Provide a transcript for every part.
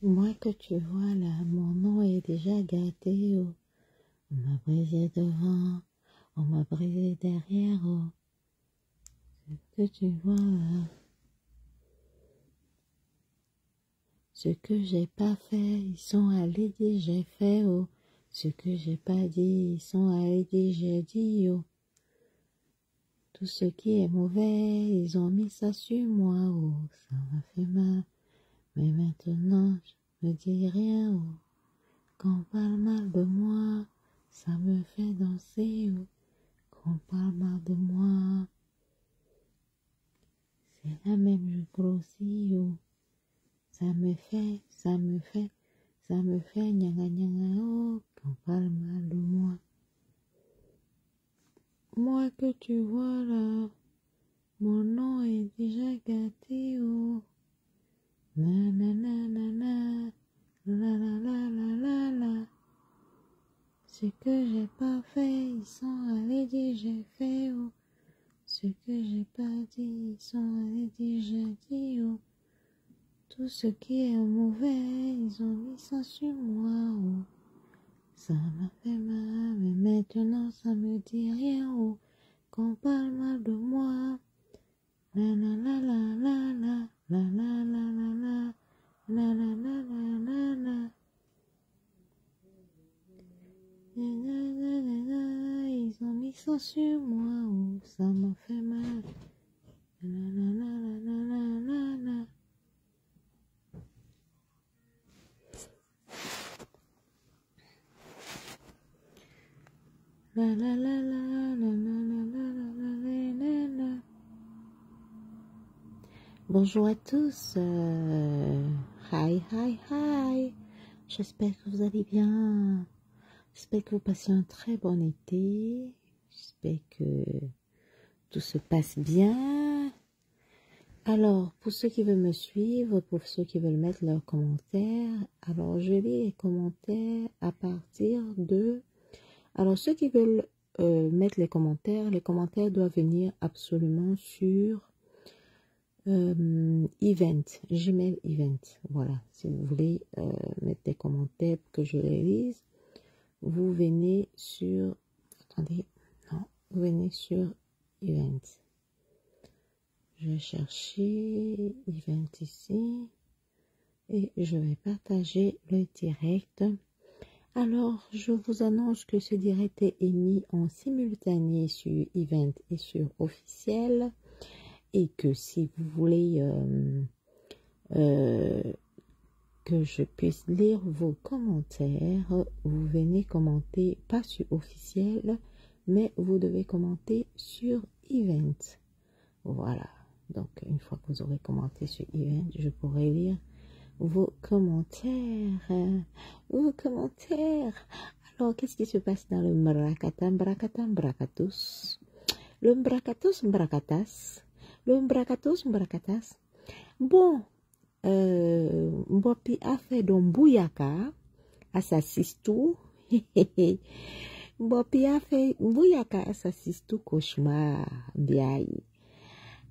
Moi que tu vois là, mon nom est déjà gâté, oh. On m'a brisé devant, on m'a brisé derrière, oh. Ce que tu vois là, ce que j'ai pas fait, ils sont allés dire j'ai fait, oh. Ce que j'ai pas dit, ils sont allés dire j'ai dit, oh. Tout ce qui est mauvais, ils ont mis ça sur moi, oh. Ça m'a fait mal, mais maintenant, je me dis rien, oh. Quand on parle mal de moi, ça me fait danser, oh. Quand on parle mal de moi, c'est la même, je grossis, oh. Ça me fait, gnaga gnaga, oh. Quand on parle mal de moi. Moi que tu vois là, mon nom est déjà gâté, oh. Na na na na na, la la la la la la. Ce que j'ai pas fait, ils sont allés dire j'ai fait, oh. Ce que j'ai pas dit, ils sont allés dire j'ai dit, oh. Tout ce qui est mauvais, ils ont mis ça sur moi, oh. Ça m'a fait mal, mais maintenant ça me dit rien, oh. Qu'on parle mal de moi. La la la la la la, la la la la la, la la la la la la. Ils ont mis ça sur moi, oh. Ça m'a fait mal. La la la la la la la. La la la la la la la la la la. Bonjour à tous. Hi, hi, hi. J'espère que vous allez bien. J'espère que vous passez un très bon été. J'espère que tout se passe bien. Alors, pour ceux qui veulent me suivre, pour ceux qui veulent mettre leurs commentaires, alors je lis les commentaires à partir de... Alors, ceux qui veulent mettre les commentaires doivent venir absolument sur Event, Gmail Event. Voilà, si vous voulez mettre des commentaires pour que je les lise, vous venez sur... Attendez, non, vous venez sur Event. Je vais chercher Event ici et je vais partager le direct. Alors, je vous annonce que ce direct est émis en simultané sur Event et sur Officiel et que si vous voulez que je puisse lire vos commentaires, vous venez commenter, pas sur Officiel, mais vous devez commenter sur Event. Voilà. Donc, une fois que vous aurez commenté sur Event, je pourrai lire vos commentaires. Vos commentaires. Alors, qu'est-ce qui se passe dans le Mbrakatam, Brakatam, Brakatus? Le Mbrakatus, Mbrakatas. Le Mbrakatus, Mbrakatas. Bon, Mbopi a fait don Bouyaka à sa sistou. Mbopi a fait Bouyaka à sa sistou cauchemar. Biaï.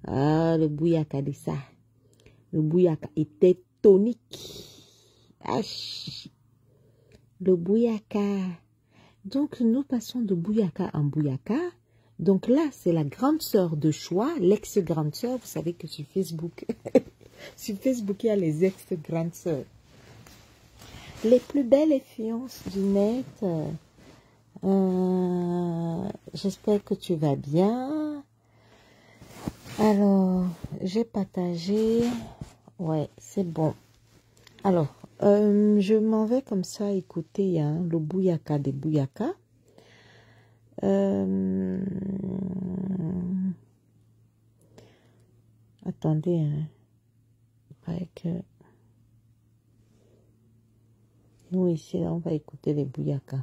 Ah, le Bouyaka de ça. Le Bouyaka était tonique. Ach. Le Bouyaka. Donc, nous passons de Bouyaka en Bouyaka. Donc là, c'est la grande sœur de choix, l'ex-grande sœur. Vous savez que sur Facebook, sur Facebook, il y a les ex-grandes sœurs. Les plus belles fiances du net. J'espère que tu vas bien. Alors, j'ai partagé. Ouais, c'est bon. Alors, je m'en vais comme ça écouter le Bouyaka des Bouyaka. Attendez, hein. Il paraît que nous ici, là, on va écouter les Bouyaka.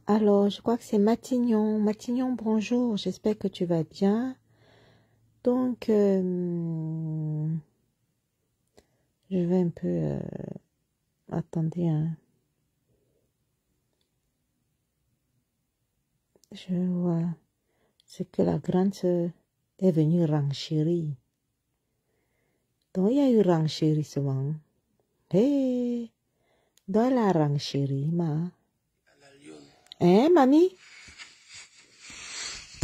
Alors, je crois que c'est Matignon. Matignon, bonjour. J'espère que tu vas bien. Donc, je vais un peu... attendez, hein. Je vois. C'est que la grande sœur est venue renchérir. Donc, il y a eu renchérissement. Hé! Dans la renchérie, ma. Hein, mamie?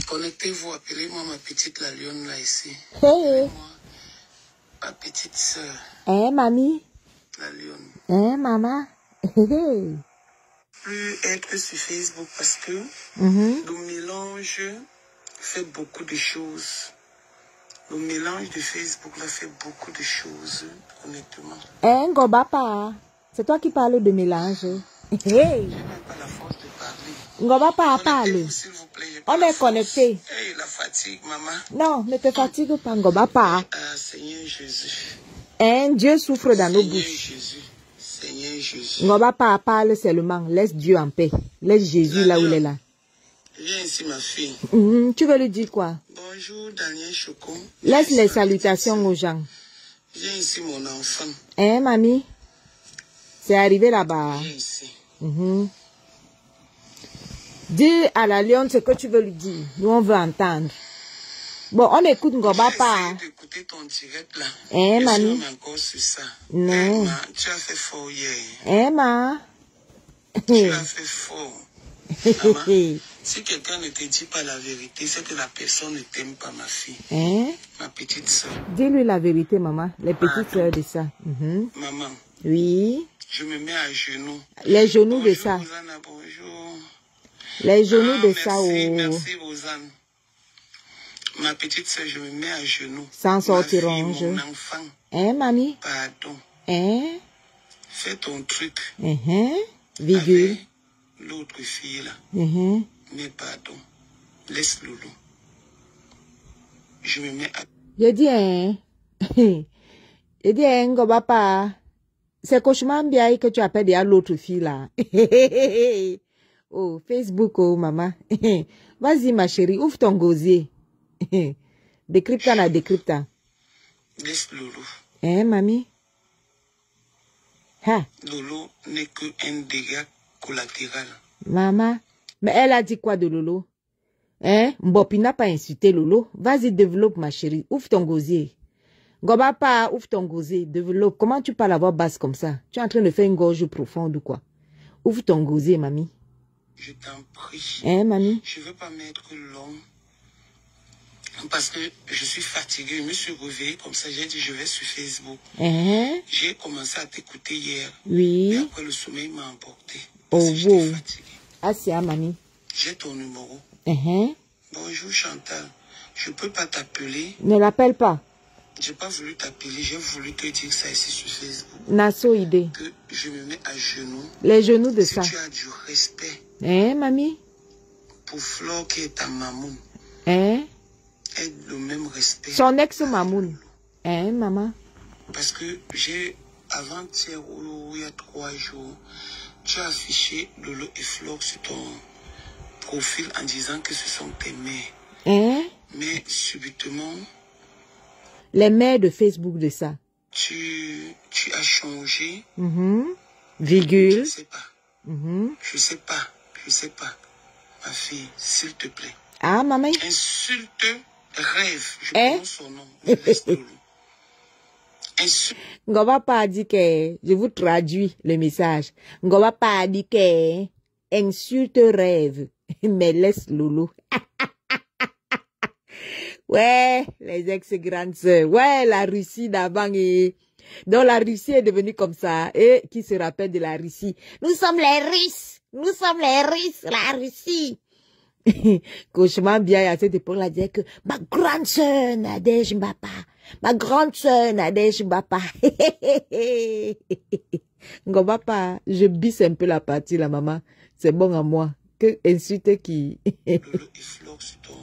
Connectez-vous, appelez-moi ma petite la lionne là ici. Hey! Ma petite sœur. Hein, mamie? La lionne. Hein, maman? Hey! Plus être sur Facebook parce que le mélange fait beaucoup de choses. Le mélange de Facebook là fait beaucoup de choses, honnêtement. Hein, Ngobapa? C'est toi qui parles de mélange. Hey! Je n'ai même pas la force de parler. Ngobapa a parlé. Connectez-vous, s'il vous plaît. j'ai pas On la est force. connecté. Hey, la fatigue, maman. Non, ne te fatigue pas, Ngobapa. Ah, Seigneur Jésus. Hein, Dieu souffre dans nos Seigneur bouches. Jésus. Seigneur Jésus. Ngobapa parle seulement. Laisse Dieu en paix. Laisse Jésus là où il est là. Viens ici, ma fille. Tu veux lui dire quoi? Bonjour, Daniel Chocon. Laisse les salutations aux gens. Viens ici, mon enfant. Hein, mamie? C'est arrivé là-bas. Viens ici. Dis à la lionne ce que tu veux lui dire. Nous, on veut entendre. Bon, on écoute Ngobapa. J'essaie d'écouter ton direct là. Hein, Je mamie? suis encore sur ça. Non. Hey, ma, tu as fait fort hier. Hein, ma? Tu as fait fort. Maman, si quelqu'un ne te dit pas la vérité, c'est que la personne ne t'aime pas, ma fille. Hein? Ma petite soeur. Dis-lui la vérité, maman. Les petites sœurs de ça. Maman, Oui. je me mets à genoux. Les genoux de Bonjour, ça. Rosanna, bonjour. Les genoux de merci, ça. Oh. merci, Rosanne. Ma petite soeur, je me mets à genoux. Sans sortir Ma fille, ronge. mon enfant, Hein, mamie? pardon. Hein? Fais ton truc Virgule. avec l'autre fille là. Mais pardon. Laisse Loulou. Je me mets à... Je dis, hein? Je dis, hein, Ngobapa. C'est cauchemar bien que tu appelles déjà l'autre fille là. Oh, Facebook, oh, maman. Vas-y, ma chérie, ouvre ton gosier. Décrypta la décrypta. Laisse Loulou. Hein, mamie? Ha? Loulou n'est qu'un dégât collatéral. Maman. Mais elle a dit quoi de Lolo? Hein? Mbopi n'a pas insulté Lolo. Vas-y, développe, ma chérie. Ouvre ton gosier. Ngobapa, ouvre ton gosier. Développe. Comment tu parles à voix basse comme ça? Tu es en train de faire une gorge profonde ou quoi? Ouvre ton gosier, mamie. Je t'en prie. Hein, mamie? Je ne veux pas mettre long. Parce que je suis fatiguée. Je me suis réveillée comme ça. J'ai dit, je vais sur Facebook. J'ai commencé à t'écouter hier. Oui. Et après, le sommeil m'a emporté. Oh, Parce que j'étais fatiguée. Ah, c'est à mamie. J'ai ton numéro. Bonjour Chantal. Je ne peux pas t'appeler. Ne l'appelle pas. Je n'ai pas voulu t'appeler. J'ai voulu te dire ça ici sur Facebook. Nasso idée. Que je me mets à genoux. Les genoux de si ça. Tu as du respect. Hein, mamie? Pour Flore qui est ta maman. Hein? Aide le même respect. Son ex-mamoun. Hein, maman? Parce que j'ai, avant-hier ou il y a 3 jours, tu as affiché Lolo et Flore sur ton profil en disant que ce sont tes mères. Hein? Mais subitement... Les mères de Facebook de ça. Tu as changé. Virgule. Je ne sais pas. Je sais pas. Je sais pas. Ma fille, s'il te plaît. Ah, maman? Insulte rêve. Je prononce son nom. Mais laisse Lolo. Insulte. Ngobapa a dit que, je vous traduis le message. Ngobapa a dit que, insulte rêve, mais laisse Lolo. Ouais, les ex-grandes sœurs. Ouais, la Russie d'avant. Donc la Russie est devenue comme ça. Et qui se rappelle de la Russie? Nous sommes les Russes. Nous sommes les Russes, la Russie. Cauchemar bien à cette époque-là disait que ma grande sœur Nadège Mbapa. Ma grande sœur Nadège Mbapa. Ngobapa, je bisse un peu la partie, la maman. C'est bon à moi. Que insulte qui? Lolo et Flore sur ton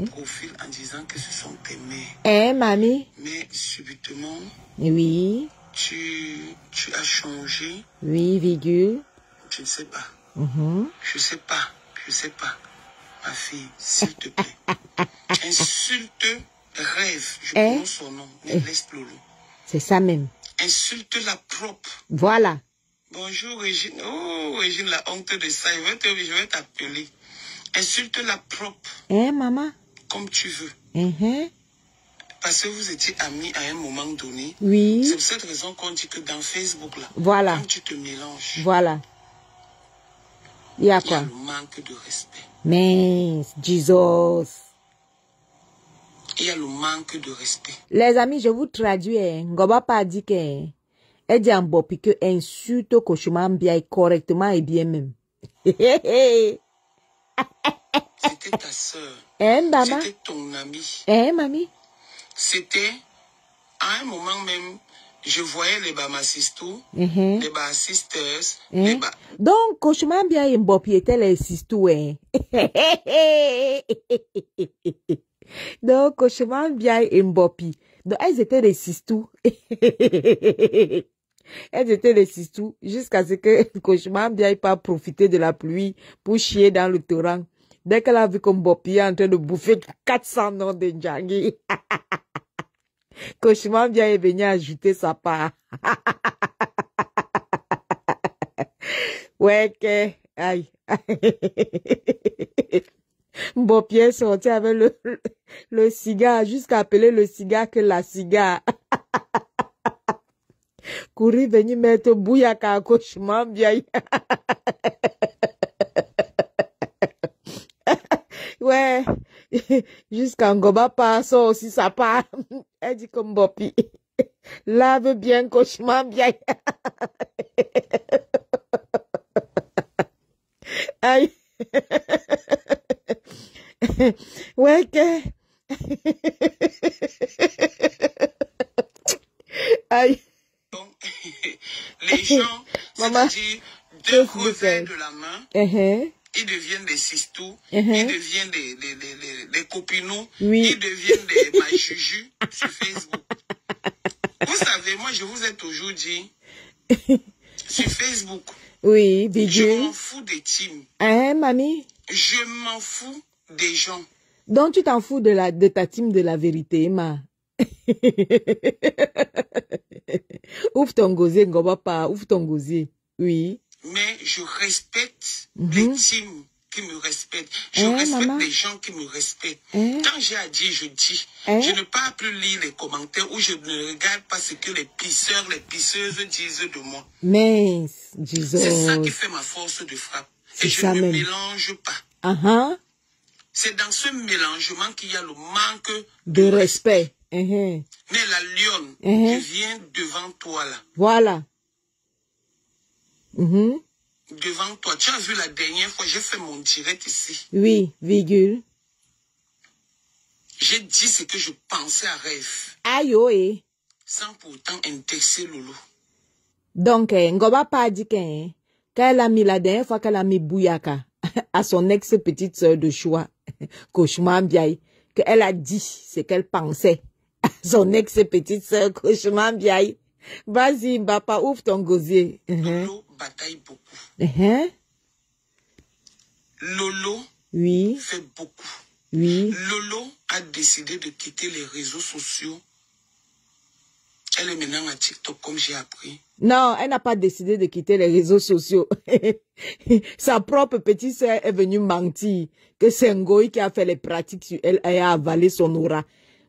profil en disant que ce sont tes mères. Mamie? Mais subitement, oui. Tu as changé. Oui, virgule. Je ne sais pas. Je sais pas, ma fille, s'il te plaît. Insulte Rêve, je prononce son nom, mais laisse Lolo. C'est ça même. Insulte la propre. Voilà. Bonjour Régine. Oh, Régine, la honte de ça. Je vais t'appeler. Insulte la propre. Maman? Comme tu veux. Parce que vous étiez amis à un moment donné. Oui. C'est pour cette raison qu'on dit que dans Facebook, là, voilà. quand tu te mélanges. Voilà. Il y a quoi? Il y a le manque de respect. Mais, Jesus. Il y a le manque de respect. Les amis, je vous traduis. Ngoba pas dit que elle dit en bopi que insulte Koshuma bien correctement et bien même. C'était ta soeur. Maman? C'était ton ami. Mamie? C'était, à un moment même, je voyais les Bamasistou, les Basisters, les Ba... Donc, Koshuma bien et Mbopi étaient les sistous, Donc, Koshuma bien et Mbopi. Donc, elles étaient les sistous. Elles étaient les sistous jusqu'à ce que Koshuma bien ait pas profité de la pluie pour chier dans le torrent. Dès qu'elle a vu que Mbopi est en train de bouffer 400 noms de Ndjangi. Koshuma bien est venu ajouter sa part. Ouais, que, aïe. Mbopi est sorti avec le cigare, jusqu'à appeler le cigare que la cigare. Courir venir mettre Bouyaka à Koshuma bien. Ouais, jusqu'à Ngoba part, sort aussi sa part. Elle dit comme Mbopi. Lave bien Koshuma bien. Aïe. Ouais, que. Aïe. Donc, les gens, c'est-à-dire deux revers de la main, ils deviennent des sistous, ils deviennent des copinous, ils deviennent des maïchujus sur Facebook. Vous savez, moi, je vous ai toujours dit, sur Facebook, oui, je m'en fous des teams. Mamie? Je m'en fous des gens. Donc, tu t'en fous de ta team de la vérité, ma. Ouvre ton gosier, Ngoba pas, ouvre ton gosier. Oui. Mais je respecte les teams qui me respectent. Je respecte les gens qui me respectent. Quand j'ai à dire, je dis. Je ne peux plus lire les commentaires où je ne regarde pas ce que les pisseurs, les pisseuses disent de moi. Mais, Jesus. C'est ça qui fait ma force de frappe. Et je ne mélange pas. C'est dans ce mélangement qu'il y a le manque de respect. Mais la lionne, je viens devant toi là. Voilà. Devant toi. Tu as vu la dernière fois, j'ai fait mon direct ici. Oui, virgule. J'ai dit ce que je pensais à Rêve. Aïe, sans pourtant indexer Lolo. Donc, Ngoba pas dit qu'elle a mis la dernière fois qu'elle a mis Bouyaka à son ex-petite sœur de choix, Koshuma Mbiaye, qu'elle a dit ce qu'elle pensait à son ex-petite sœur Koshuma Mbiaye. Vas-y, Mbapa, ouvre ton gosier. Lolo bataille beaucoup. Lolo fait beaucoup. Lolo a décidé de quitter les réseaux sociaux. Elle est maintenant à TikTok, comme j'ai appris. Non, elle n'a pas décidé de quitter les réseaux sociaux. Sa propre petite sœur est venue mentir que c'est Ngoï qui a fait les pratiques sur elle et a avalé son aura.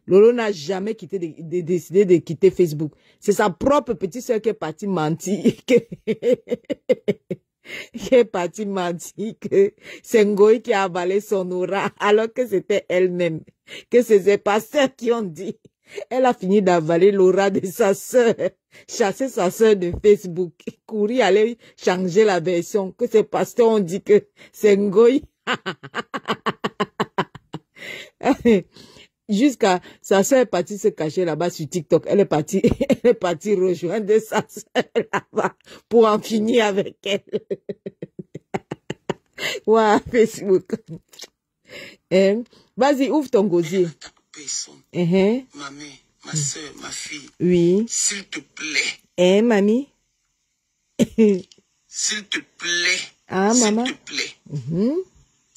Lolo n'a jamais décidé de quitter Facebook. C'est sa propre petite sœur qui est partie mentir. Qui est partie mentir que c'est Ngoï qui a avalé son aura alors que c'était elle-même. Que c'est ses pasteurs qui ont dit. Elle a fini d'avaler l'aura de sa sœur, chasser sa sœur de Facebook, courir aller changer la version, que ses pasteurs ont dit que c'est Ngoï. Jusqu'à sa sœur est partie se cacher là-bas sur TikTok. Elle est partie rejoindre sa sœur là-bas pour en finir avec elle. Ouais, Facebook. Vas-y, ouvre ton gosier. Ma mère, ma soeur, ma fille. Oui. S'il te plaît. Mamie. S'il te plaît. Ah, maman. S'il te plaît.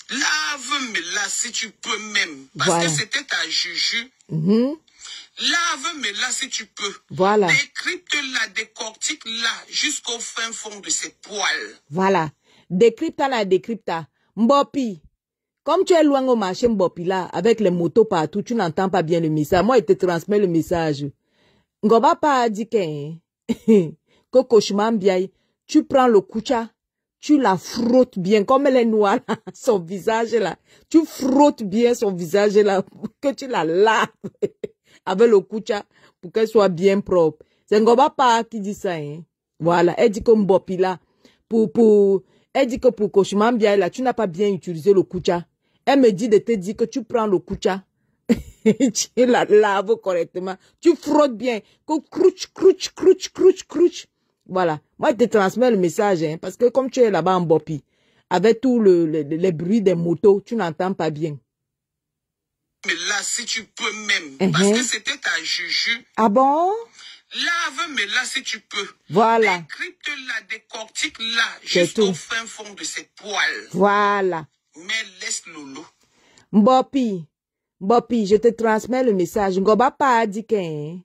Lave-moi-la si tu peux même. Parce que c'était ta juju. Lave-moi-la si tu peux. Voilà. Décrypte-la, décortique-la jusqu'au fin fond de ses poils. Voilà. Décrypte-la, décrypte-la. Mbopi. Comme tu es loin au marché Mbopi là, avec les motos partout, tu n'entends pas bien le message. Moi, il te transmet le message. Ngoba pas dit que Kokoshman biaï, tu prends le koucha, tu la frottes bien, comme elle est noire, là, son visage là. Tu frottes bien son visage là, que tu la laves avec le koucha pour qu'elle soit bien propre. C'est Ngoba pas qui dit ça, hein. Voilà. Elle dit que Mbopi là, elle dit que pour Koshman biaï là, tu n'as pas bien utilisé le koucha. Elle me dit de te dire que tu prends le koucha. Tu la laves correctement. Tu frottes bien. Crouch. Voilà. Moi, je te transmets le message, hein, parce que comme tu es là-bas en Bopi, avec tout les bruits des motos, tu n'entends pas bien. Mais là, si tu peux même, parce que c'était ta juju. Ah bon? Lave-moi là si tu peux. Voilà. Décrypte-la, décortique-la jusqu'au fin fond de ses poils. Voilà. Mais laisse Lolo. Mbopi, je te transmets le message. Ngoba pas dit que,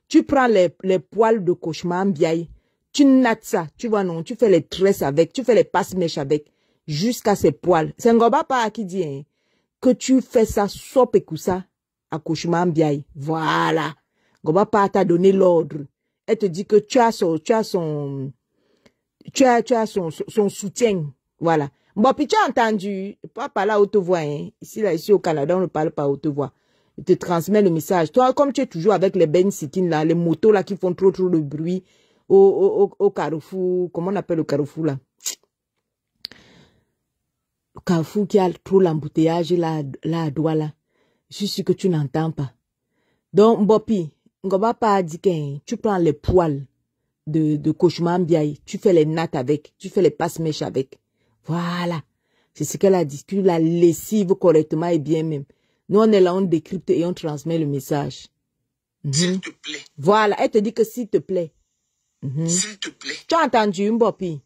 tu prends les poils de Koshman biaï, tu nattes ça, tu vois non, tu fais les tresses avec, tu fais les passe-mèches avec, jusqu'à ses poils. C'est Ngoba pas qui dit, hein, que tu fais ça, sop et ça, à Koshman biaï. Voilà. Ngoba pas t'a donné l'ordre. Elle te dit que tu as son soutien. Voilà. Bon, puis tu as entendu, pas parler à haute voix, hein. Ici au Canada, on ne parle pas à haute voix. Il te transmet le message. Toi, comme tu es toujours avec les Ben Sikin là, les motos là qui font trop de bruit au carrefour, comment on appelle le carrefour là? Le carrefour qui a trop l'embouteillage là à Douala. Je suis sûr que tu n'entends pas. Donc, Bopi, Ngoba pas dit que tu prends les poils de Koshman biaï, tu fais les nattes avec, tu fais les passe-mèches avec. Voilà. C'est ce qu'elle a dit. Tu la lessives correctement et bien même. Nous, on est là, on décrypte et on transmet le message. S'il te plaît. Voilà. Elle te dit que s'il te plaît. S'il te plaît. Tu as entendu, Mbopi?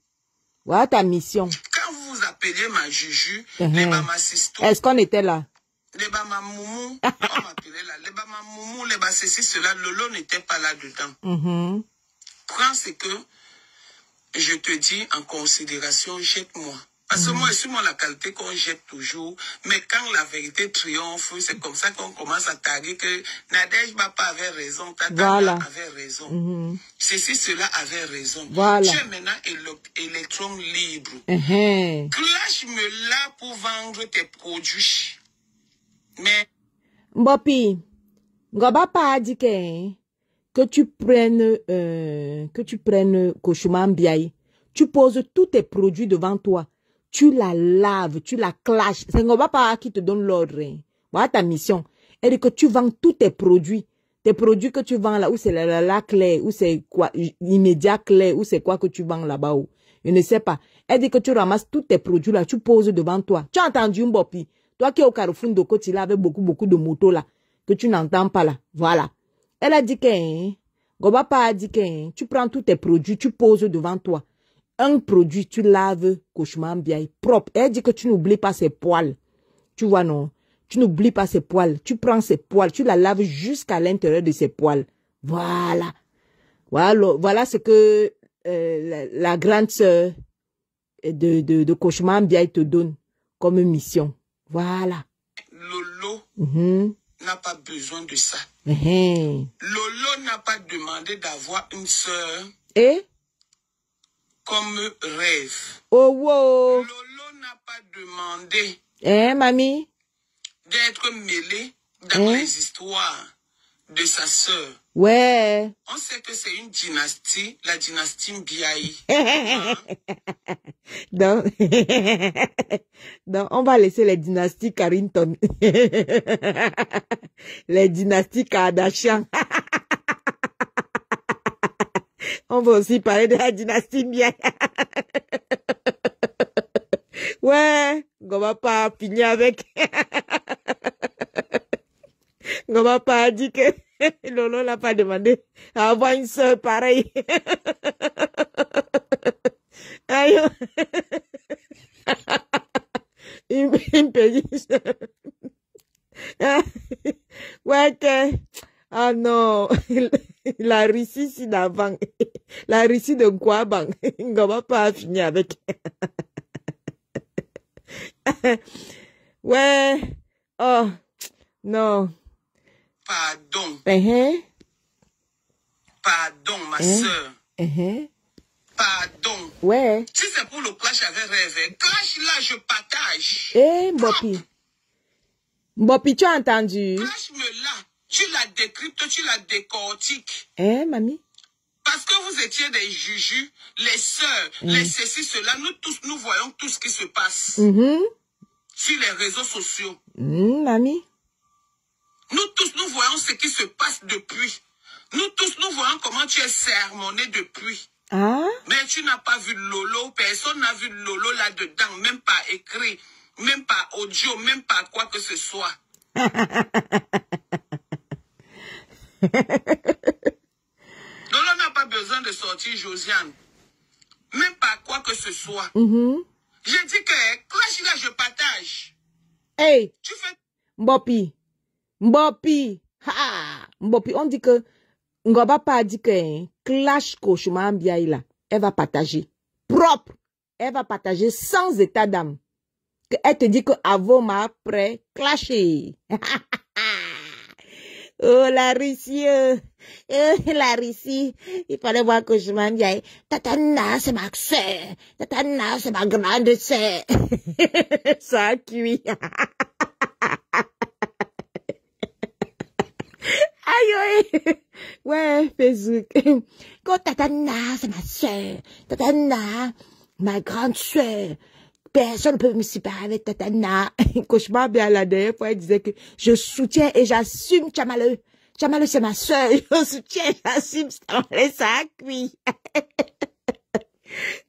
Voilà ta mission. Quand vous appeliez ma juju, les Bamasisto. Est-ce qu'on était là? Les Bamamoumou, on m'appelait là. Les Bamamoumou, les Bassessi, cela, Lolo n'était pas là-dedans. Prends ce que je te dis en considération, jette-moi. Parce que moi, c'est moi la qualité qu'on jette toujours. Mais quand la vérité triomphe, c'est comme ça qu'on commence à taguer que Nadège Bapa avait raison, Tata avait raison. Ceci, cela avait raison. Voilà. Tu es maintenant électron libre. Clash-me là pour vendre tes produits. Mais... Mbopi, Ngoba pas dit que tu prennes Koshman biaï. Tu poses tous tes produits devant toi. Tu la laves, tu la clashes. C'est Ngoba pas qui te donne l'ordre. Voilà ta mission. Elle dit que tu vends tous tes produits. Tes produits que tu vends là, ou c'est la clair, ou c'est quoi, immédiat clair, ou c'est quoi que tu vends là-bas. Je ne sais pas. Elle dit que tu ramasses tous tes produits là, tu poses devant toi. Tu as entendu, Mbopi? Toi qui es au Carrefour de Kotila avec beaucoup de motos là, que tu n'entends pas là. Voilà. Elle a dit que, Ngoba pas a dit que, tu prends tous tes produits, tu poses devant toi. Un produit, tu laves Koshman biaï propre. Elle dit que tu n'oublies pas ses poils. Tu vois, non? Tu n'oublies pas ses poils. Tu prends ses poils, tu la laves jusqu'à l'intérieur de ses poils. Voilà. Voilà ce que la grande sœur de Koshman biaï te donne comme mission. Voilà. Lolo n'a pas besoin de ça. Lolo n'a pas demandé d'avoir une sœur. Et? Comme rêve. Oh, wow. Lolo n'a pas demandé. Mamie? D'être mêlé dans les histoires de sa sœur. Ouais. On sait que c'est une dynastie, la dynastie Mbiaï. Donc, on va laisser les dynasties Carrington. Les dynasties Kardashian. On va aussi parler de la dynastie Mbiaï. Ouais, on va pas finir avec. On va pas dire que Lolo n'a pas demandé à avoir une sœur pareille. Aïe. Une petite sœur. Ouais, que... Ah non, la Russie, c'est d'avant. La Russie de Guabang. On ne va pas finir avec. Ouais. Oh, non. Pardon. Uh-huh. Pardon, ma soeur. Uh-huh. Pardon. Ouais. Si c'est pour le clash avec rêve, clash là, je partage. Eh, Mbopi. Mbopi, tu as entendu? Clash me là. Tu la décryptes, tu la décortiques. Eh, mamie? Parce que vous étiez des jujus, les sœurs, les ceci, cela. Nous tous, nous voyons tout ce qui se passe sur les réseaux sociaux. Mamie? Nous tous, nous voyons ce qui se passe depuis. Nous tous, nous voyons comment tu es sermonné depuis. Ah? Mais tu n'as pas vu Lolo. Personne n'a vu Lolo là-dedans. Même pas écrit, même pas audio, même pas quoi que ce soit. Lolo n'a pas besoin de sortir Josiane. Même pas quoi que ce soit. J'ai dit que clash là, je partage. Hey! Tu fais... Mbopi! Mbopi! Ha! Mbopi, on dit que Ngoba pas dit que clash Koshuma Ambiaïla, elle va partager. Propre! Elle va partager sans état d'âme. Elle te dit que avant ma après clasher. Oh, la Russie, la Russie. Il fallait voir que je m'en viens. Tatana, c'est ma soeur. Tatana, c'est ma grande soeur. Ça a cuit. Aïe, aïe. Ouais, Facebook. Quand Tatana, c'est ma soeur. Tatana, ma grande soeur. Personne ne peut me séparer avec Tatana. Cauchemar, bien la dernière fois, elle disait que je soutiens et j'assume Tchamaleu. Tchamaleu, c'est ma soeur. Je soutiens, j'assume. Ça a cuit.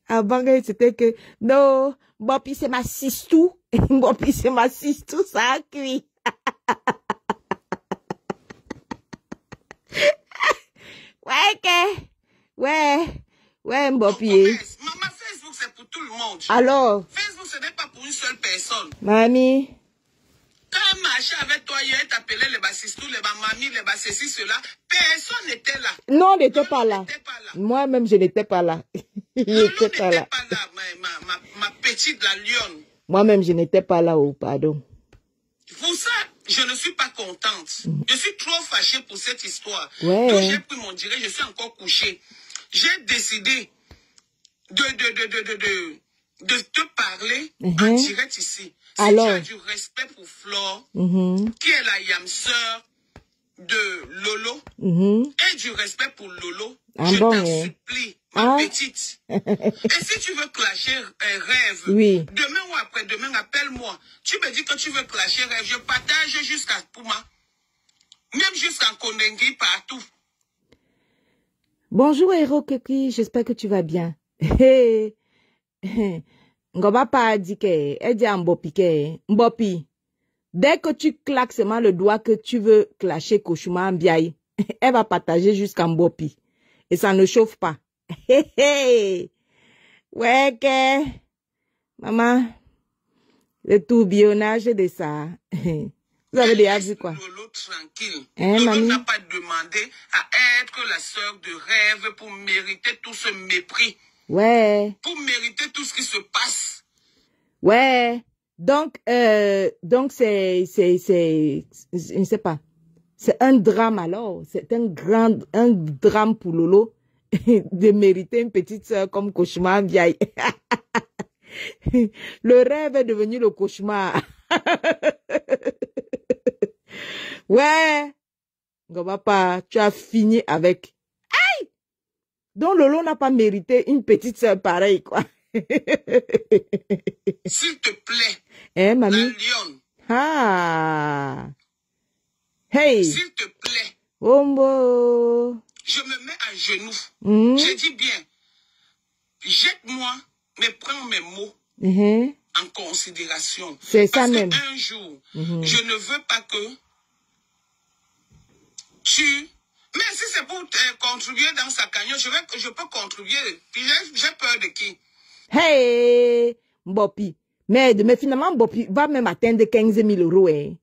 Avant, c'était que, non, Mbopi, c'est ma sistou. Mbopi, c'est ma sistou, ça a cuit. Ouais, que, ouais, Mbopi. Maman, Facebook, c'est pour tout le monde. Alors? Facebook, ce n'est pas pour une seule personne. Mamie? Quand elle marchait avec toi, elle t'appelait les bassistou, les mamies, les bassissis, cela. Personne n'était là. Non, on n'était pas là. Moi-même, je n'étais pas là. Je n'étais pas là, ma petite la lionne. Moi-même, je n'étais pas là, oh, pardon. Pour ça, je ne suis pas contente. Je suis trop fâchée pour cette histoire. Ouais. Donc, j'ai pris mon direct, je suis encore couchée. J'ai décidé de te parler en direct ici. Si alors, tu as du respect pour Flore, qui est la yam sœur de Lolo, et du respect pour Lolo, je t'en supplie, ma petite. Et si tu veux clasher rêve, demain ou après-demain, appelle-moi. Tu me dis que tu veux clasher rêve, je partage jusqu'à Pouma, même jusqu'à Kondengi, partout. Bonjour Héros Keki, j'espère que tu vas bien. Ngoba pas dit que, elle dit à Mbopi que, Mbopi, dès que tu claques seulement le doigt que tu veux clasher Koshuma Ambiaï, elle va partager jusqu'à Mbopi. Et ça ne chauffe pas. Ouais que, maman, le tourbillonnage de ça. Vous avez déjà vu quoi? Lolo tranquille. Hein, Lolo mamie? n'a pas demandé à être la sœur de rêve pour mériter tout ce mépris. Ouais. Pour mériter tout ce qui se passe. Ouais. Donc c'est, je ne sais pas. C'est un drame alors. C'est un drame pour Lolo de mériter une petite sœur comme Cauchemar vieille. Le rêve est devenu le cauchemar. Ouais. Papa, tu as fini avec. Aïe! Donc Lolo n'a pas mérité une petite sœur pareille, quoi. S'il te plaît. Hein, mamie? La lionne. Ah. Hey. S'il te plaît. Ombo. Je me mets à genoux. Je dis bien. Jette-moi, mais prends mes mots en considération. C'est ça parce même. Un jour, je ne veux pas que tu... Mais si c'est pour contribuer dans sa cagnotte, je peux contribuer. Puis j'ai peur de qui? Hey, Mbopi. Mais finalement, Mbopi va même atteindre 15 000 euros. Hein.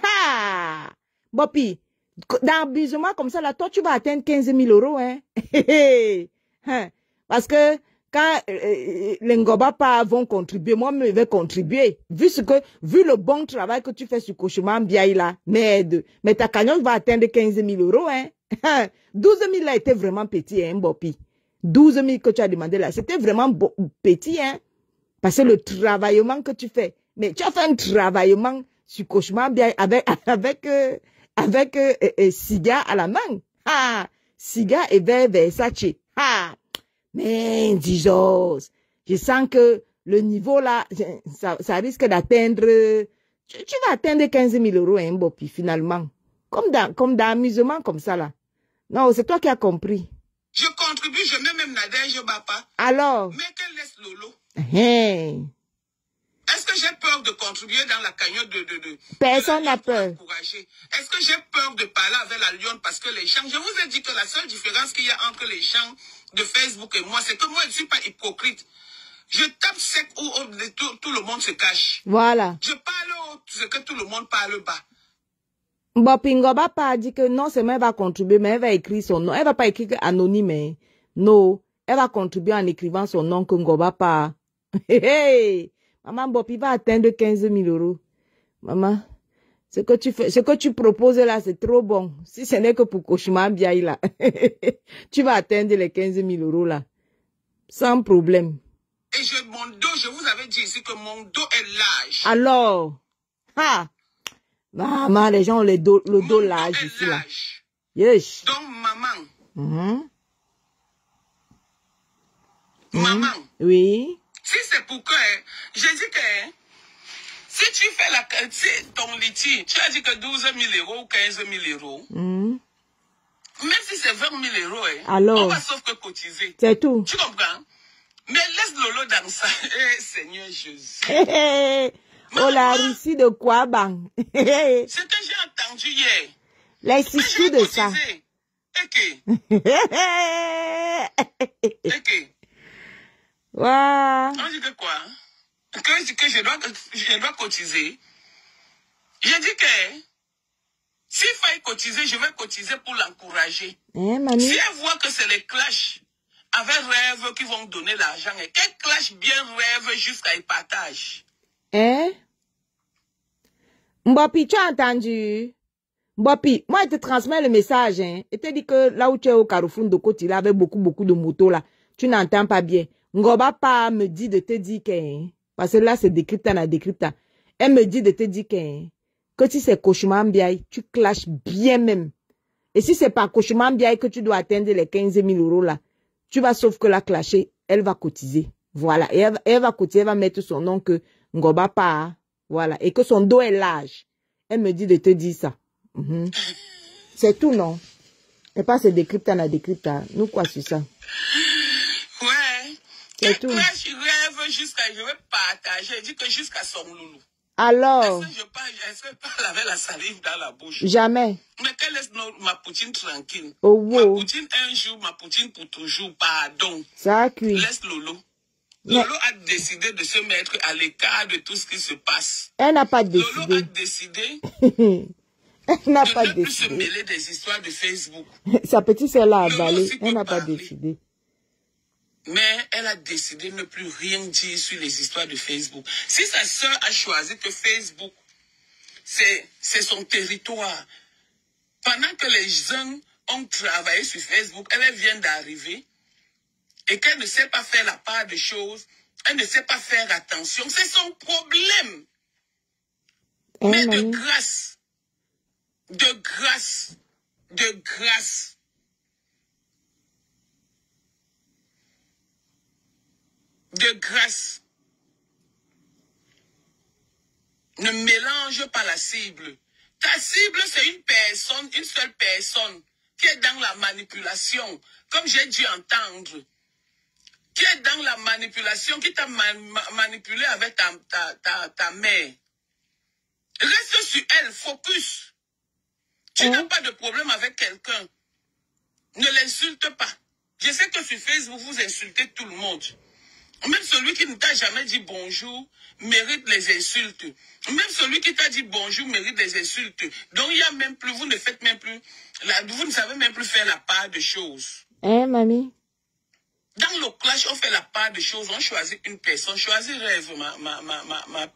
Ha! Mbopi, dans l'amusement comme ça, là, toi, tu vas atteindre 15 000 euros. Hein. Parce que quand les Ngobapa vont contribuer, moi-même, je vais contribuer. Vu le bon travail que tu fais sur Koshuma Mbiaye, là, mais ta cagnotte va atteindre 15 000 euros. Hein. 12 000 là était vraiment petit, hein, Mbopi. 12 000 que tu as demandé là, c'était vraiment petit, hein. Parce que le travaillement que tu fais, mais tu as fait un travaillement sur Koshuma Mbiaye avec Siga à la main. Ah, Siga et Versace. Ah, mais disons, je sens que le niveau là, ça risque d'atteindre, tu vas atteindre 15 000 euros, hein, Mbopi, finalement. Comme dans amusement comme ça là. Non, c'est toi qui as compris. Je contribue, je mets même Nadège Bapa. Alors? Mais qu'elle laisse Lolo. Hey. Est-ce que j'ai peur de contribuer dans la cagnotte de Personne n'a peur. Est-ce que j'ai peur de parler avec la Lyon parce que les gens... Je vous ai dit que la seule différence qu'il y a entre les gens de Facebook et moi, c'est que moi, je ne suis pas hypocrite. Je tape sec où tout le monde se cache. Voilà. Je parle haut, ce que tout le monde parle bas. Mbopi Ngobapa a dit que non seulement elle va contribuer, mais elle va écrire son nom. Elle va pas écrire anonyme. Hein. Non, elle va contribuer en écrivant son nom que Ngobapa. Hey, maman Mbopi va atteindre 15 000 euros. Maman, ce que tu proposes là, c'est trop bon. Si ce n'est que pour Koshuma Mbiaye là, tu vas atteindre les 15 000 euros là. Sans problème. Et mon dos, je vous avais dit ici que mon dos est large. Alors, ha! Maman, les gens ont le dos large ici là. Yes. Donc, maman. Maman. Oui. Si c'est pour que, j'ai dit que, si tu fais ton litige, tu as dit que 12 000 euros ou 15 000 euros. Même si c'est 20 000 euros, alors, on va sauf que cotiser. C'est tout. Tu comprends? Mais laisse Lolo dans ça. Seigneur Jésus. Oh, la Russie de quoi, bang? Ce que j'ai entendu hier. Les histoires de ça. Wow. On dit que quoi? Que je dois cotiser. J'ai dit que s'il faut cotiser, je vais cotiser pour l'encourager. Si elle voit que c'est les clashs avec rêve qui vont donner l'argent, et qu'elle clash bien rêve jusqu'à y partage. Hein? Mbopi, tu as entendu? Mbopi, moi je te transmets le message, hein. Et te dit que là où tu es au Carrefour de Côte, là, avec beaucoup de motos là, tu n'entends pas bien. Ngobapa me dit de te dire que, hein, parce que là c'est décrypta. Elle me dit de te dire que, hein, que si c'est Koshuma Mbiaye, tu clashes bien même. Et si c'est pas Koshuma Mbiaye que tu dois atteindre les 15 000 euros là, tu vas sauf que la clasher, elle va cotiser. Voilà. Et elle va cotiser, elle va mettre son nom que Ngobapa. Voilà. Et que son dos est large. Elle me dit de te dire ça. C'est tout, non? Et pas c'est décrypta. Nous quoi sur ça? Ouais. C'est tout. Je rêve jusqu'à, je vais partager. Je dis que jusqu'à son loulou. Alors? Est-ce que je parle avec la salive dans la bouche? Jamais. Mais qu'elle laisse ma poutine tranquille. Oh, wow. Ma poutine un jour, ma poutine pour toujours. Pardon. Ça a cuit. Laisse Lolo. Lolo a décidé de se mettre à l'écart de tout ce qui se passe. Elle n'a pas décidé. Lolo a décidé elle n'a pas de ne plus se décidé. mêler des histoires de Facebook. Sa petite sœur l'a Lolo avalé. aussi Elle n'a peut pas parler. décidé. Mais elle a décidé de ne plus rien dire sur les histoires de Facebook. Si sa sœur a choisi que Facebook, c'est son territoire, pendant que les jeunes ont travaillé sur Facebook, elle vient d'arriver et qu'elle ne sait pas faire la part des choses, elle ne sait pas faire attention, c'est son problème. Mais de grâce, de grâce, ne mélange pas la cible. Ta cible, c'est une personne, une seule personne qui est dans la manipulation, comme j'ai dû entendre. Qui est dans la manipulation, qui t'a manipulé avec ta mère. Reste sur elle, focus. Tu n'as pas de problème avec quelqu'un. Ne l'insulte pas. Je sais que sur Facebook, vous insultez tout le monde. Même celui qui ne t'a jamais dit bonjour mérite les insultes. Même celui qui t'a dit bonjour mérite les insultes. Donc il y a même plus, vous ne faites même plus, vous ne savez même plus faire la part de choses. Hein, mamie? Dans le clash, on fait la part de choses. On choisit une personne. Choisis Rêve,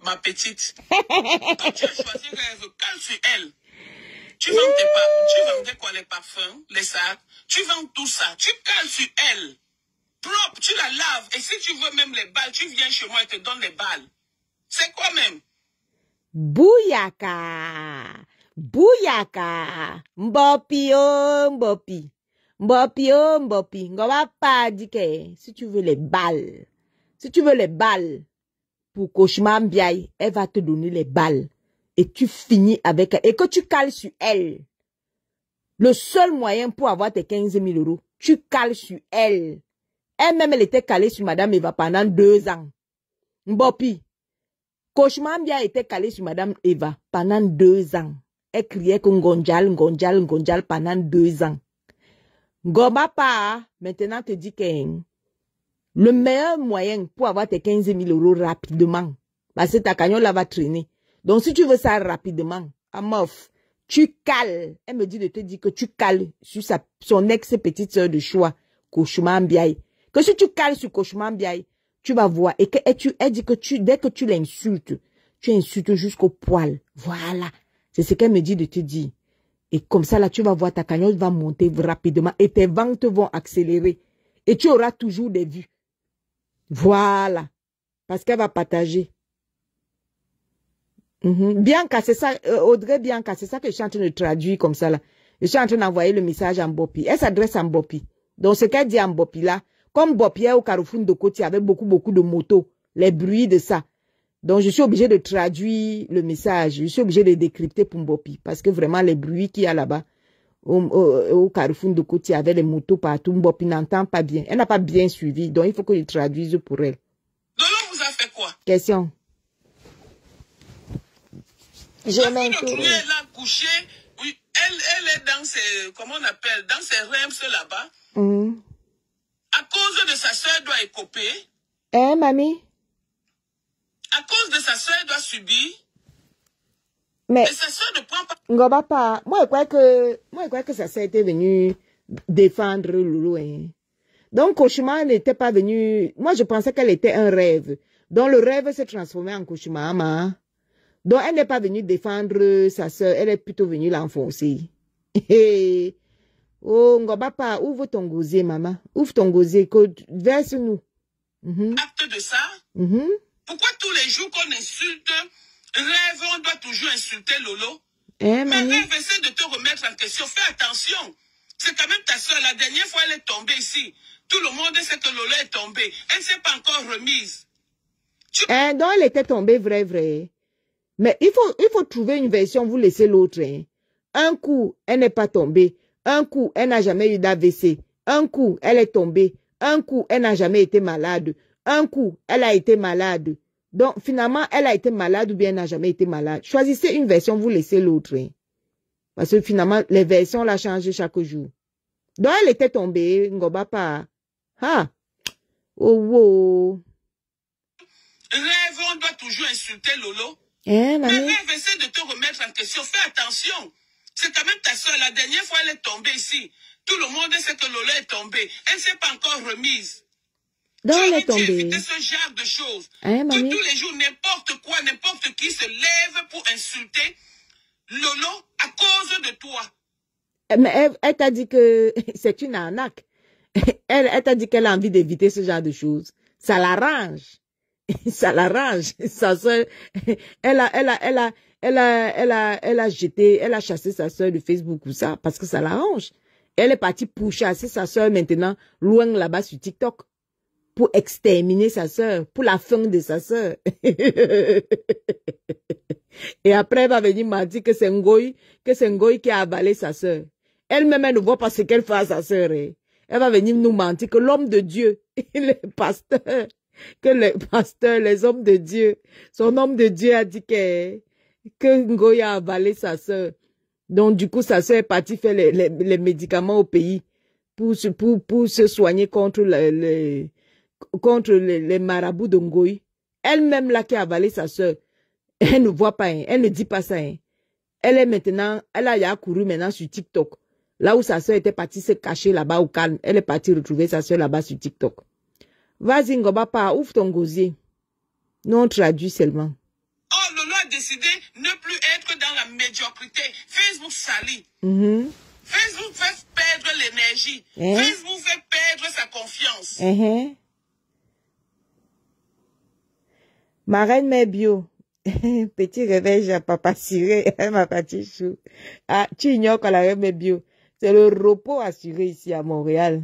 ma petite. Quand tu as choisi Rêve, cale sur elle. Tu vendais quoi, les parfums, les sacs? Tu vends tout ça. Tu cales sur elle. Propre, tu la laves. Et si tu veux même les balles, tu viens chez moi et te donne les balles. C'est quoi même? Bouyaka! Bouyaka! Mbopi, oh, mbopi. Mbopi, oh, mbopi. On va pas dire que si tu veux les balles, pour Cauchemar Mbiaye, elle va te donner les balles. Et tu finis avec elle. Et que tu cales sur elle. Le seul moyen pour avoir tes 15 000 euros, tu cales sur elle. Elle-même, elle était calée sur Madame Eva pendant 2 ans. Mbopi. Cauchemar Mbiaye était calée sur Madame Eva pendant 2 ans. Elle criait que Ngonjal pendant 2 ans. Ngobapa, maintenant te dit que le meilleur moyen pour avoir tes 15 000 euros rapidement, parce que ta cagnotte là va traîner. Donc si tu veux ça rapidement, à meuf, tu cales. Elle me dit de te dire que tu cales sur son ex-petite soeur de choix, Cauchemar Mbiaye. Que si tu cales sur Cauchemar Mbiaye, tu vas voir. Et elle dit que dès que tu l'insultes, tu insultes jusqu'au poil. Voilà. C'est ce qu'elle me dit de te dire. Et comme ça, là, tu vas voir, ta cagnotte va monter rapidement et tes ventes vont accélérer. Et tu auras toujours des vues. Voilà. Parce qu'elle va partager. Bianca, c'est ça, Audrey Bianca, c'est ça que je suis en train de traduire comme ça, là. Je suis en train d'envoyer le message à Mbopi. Elle s'adresse à Mbopi. Donc, ce qu'elle dit à Mbopi, là, comme Mbopi est au Carrefour de Côte, il y avait beaucoup de motos, les bruits de ça. Donc, je suis obligée de traduire le message. Je suis obligée de décrypter pour Mbopi. Parce que vraiment, les bruits qu'il y a là-bas, au Carrefour de Côte, il y avait les motos partout. Mbopi n'entend pas bien. Elle n'a pas bien suivi. Donc, il faut que je traduise pour elle. Lolo vous a fait quoi? Question. Je m'inquiète. Elle a couché. Oui, elle est dans ses, comment on appelle, dans ses rêves là-bas. À cause de sa soeur, elle doit écoper. Hein, mamie? À cause de sa soeur, elle doit subir. Mais, et sa soeur ne prend pas. Ngobapa, moi, je crois que sa soeur était venue défendre Loulou. Hein. Donc, Cauchemar n'était pas venu. Moi, je pensais qu'elle était un rêve. Donc, le rêve s'est transformé en cauchemar. Donc, elle n'est pas venue défendre sa soeur. Elle est plutôt venue l'enfoncer. Oh, Ngobapa, ouvre ton gosier, maman. Ouvre ton gosier. Verse-nous. Acte de ça. Pourquoi tous les jours qu'on insulte Rêve, on doit toujours insulter Lolo? Mais Rêve, essaie de te remettre en question. Fais attention. C'est quand même ta soeur. La dernière fois, elle est tombée ici. Tout le monde sait que Lolo est tombée. Elle ne s'est pas encore remise. Donc, elle était tombée, vrai. Mais il faut trouver une version, vous laissez l'autre. Hein. Un coup, elle n'est pas tombée. Un coup, elle n'a jamais eu d'AVC. Un coup, elle est tombée. Un coup, elle n'a jamais été malade. Un coup, elle a été malade. Donc, finalement, elle a été malade ou bien elle n'a jamais été malade. Choisissez une version, vous laissez l'autre. Hein. Parce que finalement, les versions la changent chaque jour. Donc, elle était tombée, Ngobapa. Ah! Oh! Rêve, on doit toujours insulter Lolo. Mais Rêve, essaie de te remettre en question. Fais attention. C'est quand même ta soeur. La dernière fois, elle est tombée ici. Tout le monde sait que Lolo est tombée. Elle ne s'est pas encore remise. Donc, tu elle as est tombée. éviter ce genre de choses. Que tous les jours, n'importe quoi, n'importe qui se lève pour insulter Lolo à cause de toi. Mais elle t'a dit que c'est une arnaque. Elle t'a dit qu'elle a envie d'éviter ce genre de choses. Ça l'arrange. Ça l'arrange. Sa soeur, elle a chassé sa soeur de Facebook ou ça parce que ça l'arrange. Elle est partie pour chasser sa soeur maintenant loin là-bas sur TikTok pour exterminer sa soeur, pour la fin de sa soeur. Et après, elle va venir mentir que c'est Ngoï qui a avalé sa soeur. Elle-même, elle ne voit pas ce qu'elle fait à sa soeur. Elle va venir nous mentir que l'homme de Dieu, les pasteurs, les hommes de Dieu, son homme de Dieu a dit que Ngoï a avalé sa soeur. Donc, du coup, sa soeur est partie faire les médicaments au pays pour se soigner contre contre les marabouts de Ngoï. Elle-même là qui a avalé sa soeur. Elle ne voit pas, hein, elle ne dit pas ça. Hein. Elle est maintenant, elle a couru maintenant sur TikTok. Là où sa soeur était partie se cacher là-bas au calme. Elle est partie retrouver sa soeur là-bas sur TikTok. Vas-y, Ngobapa, ouvre ton gosier. Nous, on traduit seulement. Oh, Lolo a décidé de ne plus être dans la médiocrité. Facebook salit. Facebook fait perdre l'énergie. Facebook fait perdre sa confiance. Ma reine Mébio. Petit réveil à papa Siré. Ma petite chou. Ah, tu ignores que la reine Mébio. C'est le repos assuré ici à Montréal.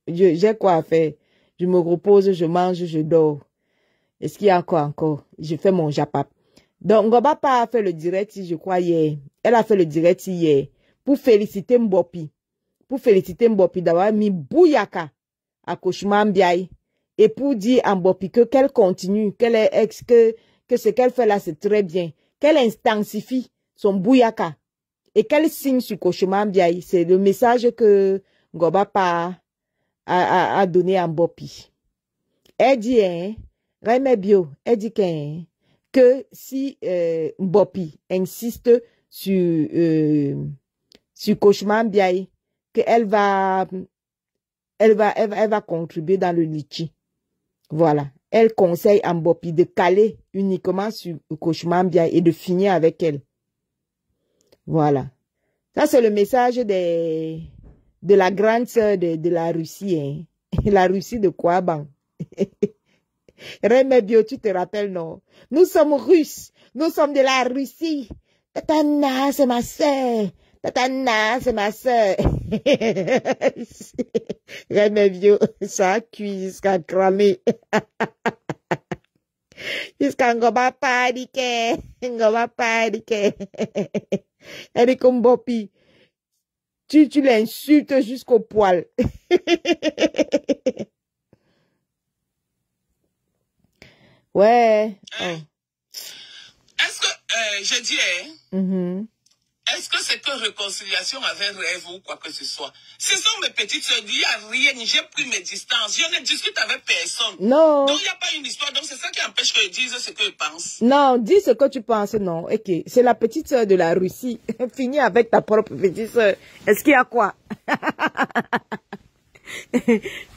J'ai quoi à faire? Je me repose, je mange, je dors. Est-ce qu'il y a quoi encore? Je fais mon japap. Donc, Ngobapa a fait le direct, je crois, hier. Elle a fait le direct hier. Pour féliciter Mbopi. Pour féliciter Mbopi d'avoir mis Bouyaka à Koshman Biaï. Et pour dire à Mbopi que qu'elle continue, que ce qu'elle fait là, c'est très bien. Qu'elle intensifie son Bouyaka. Et qu'elle signe sur Koshman Biaï. C'est le message que Ngobapa a donné à Mbopi. Elle dit, hein, Raime Bio, elle dit que si Mbopi insiste sur Koshman Biaï, qu'elle va contribuer dans le litchi. Voilà. Elle conseille à Mbopi de caler uniquement sur Koshman Biaï et de finir avec elle. Voilà. Ça, c'est le message de la grande sœur de la Russie. Hein. La Russie de Kouaban. Raime Bio, tu te rappelles, non? Nous sommes Russes. Nous sommes de la Russie. Tatana, c'est ma sœur. Tatana, c'est ma sœur. Raime Bio, ça a cuit jusqu'à cramer. Jusqu'à Ngobapa, Ngobapa, elle est comme Bopi. Tu l'insultes jusqu'au poil. Ouais. Oh. Est-ce que, je dis, est-ce que c'est que réconciliation avec rêve ou quoi que ce soit? Ce sont mes petites soeurs, il n'y a rien, j'ai pris mes distances, je ne discute avec personne. Non. Donc il n'y a pas une histoire, donc c'est ça qui empêche que je dise ce que je pense. Non, dis ce que tu penses, non. Ok, c'est la petite soeur de la Russie. Finis avec ta propre petite soeur. Est-ce qu'il y a quoi?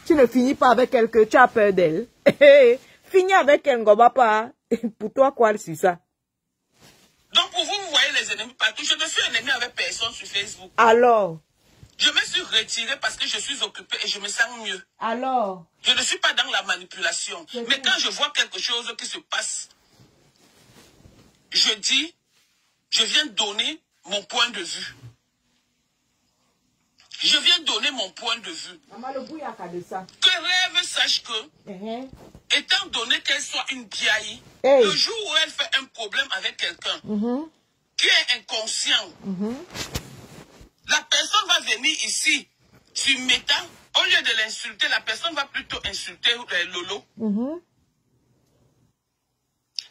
Tu ne finis pas avec elle que tu as peur d'elle. Finis avec elle, Ngobapa. Pour toi, quoi, c'est ça? Donc pour vous, vous voyez les ennemis partout. Je ne suis ennemi avec personne sur Facebook. Alors? Je me suis retirée parce que je suis occupée et je me sens mieux. Alors? Je ne suis pas dans la manipulation. Mais quand je vois quelque chose qui se passe, je dis, je viens donner mon point de vue. Je viens donner mon point de vue. Que Rêve sache que, étant donné qu'elle soit une biaïe, le jour où elle fait un problème avec quelqu'un qui est inconscient, la personne va venir ici sur Meta, au lieu de l'insulter, la personne va plutôt insulter Lolo.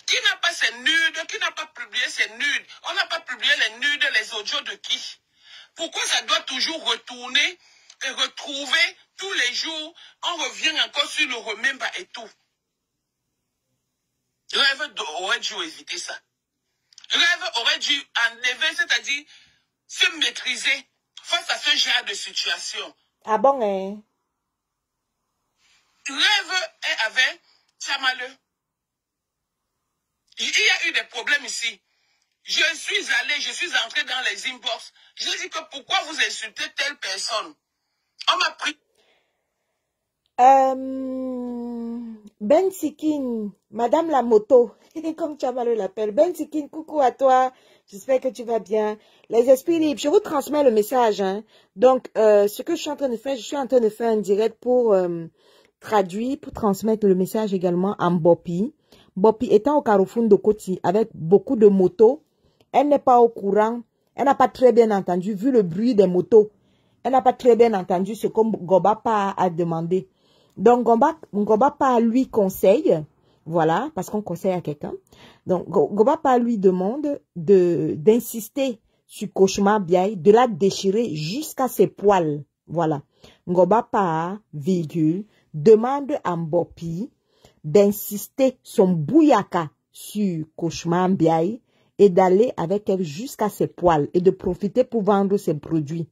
Qui n'a pas ses nudes, qui n'a pas publié ses nudes? On n'a pas publié les nudes, les audios de qui? Pourquoi ça doit toujours retourner et retrouver tous les jours? On revient encore sur le remember et tout. Rêve aurait dû éviter ça. Rêve aurait dû enlever, c'est-à-dire se maîtriser face à ce genre de situation. Ah bon, hein? Rêve est avec Chamaleu. Il y a eu des problèmes ici. Je suis entré dans les inbox. Je dis que pourquoi vous insultez telle personne? On m'a pris. Ben Sikin, Madame la moto, comme Chamaleu l'appelle. Ben Sikin, coucou à toi. J'espère que tu vas bien. Les esprits libres, je vous transmets le message. Hein. Donc, ce que je suis en train de faire, je suis en train de faire un direct pour traduire, pour transmettre le message également à Mbopi. Mbopi étant au Carrefour de Koti avec beaucoup de motos, elle n'est pas au courant, elle n'a pas très bien entendu, vu le bruit des motos. Elle n'a pas très bien entendu ce que Ngobapa a demandé. Donc, Ngobapa lui conseille, voilà, parce qu'on conseille à quelqu'un. Donc, Ngobapa lui demande d'insister sur Koshman Biaï, de la déchirer jusqu'à ses poils. Voilà. Ngobapa, virgule, demande à Mbopi d'insister son bouyaka sur Cauchemar Mbiaye et d'aller avec elle jusqu'à ses poils et de profiter pour vendre ses produits.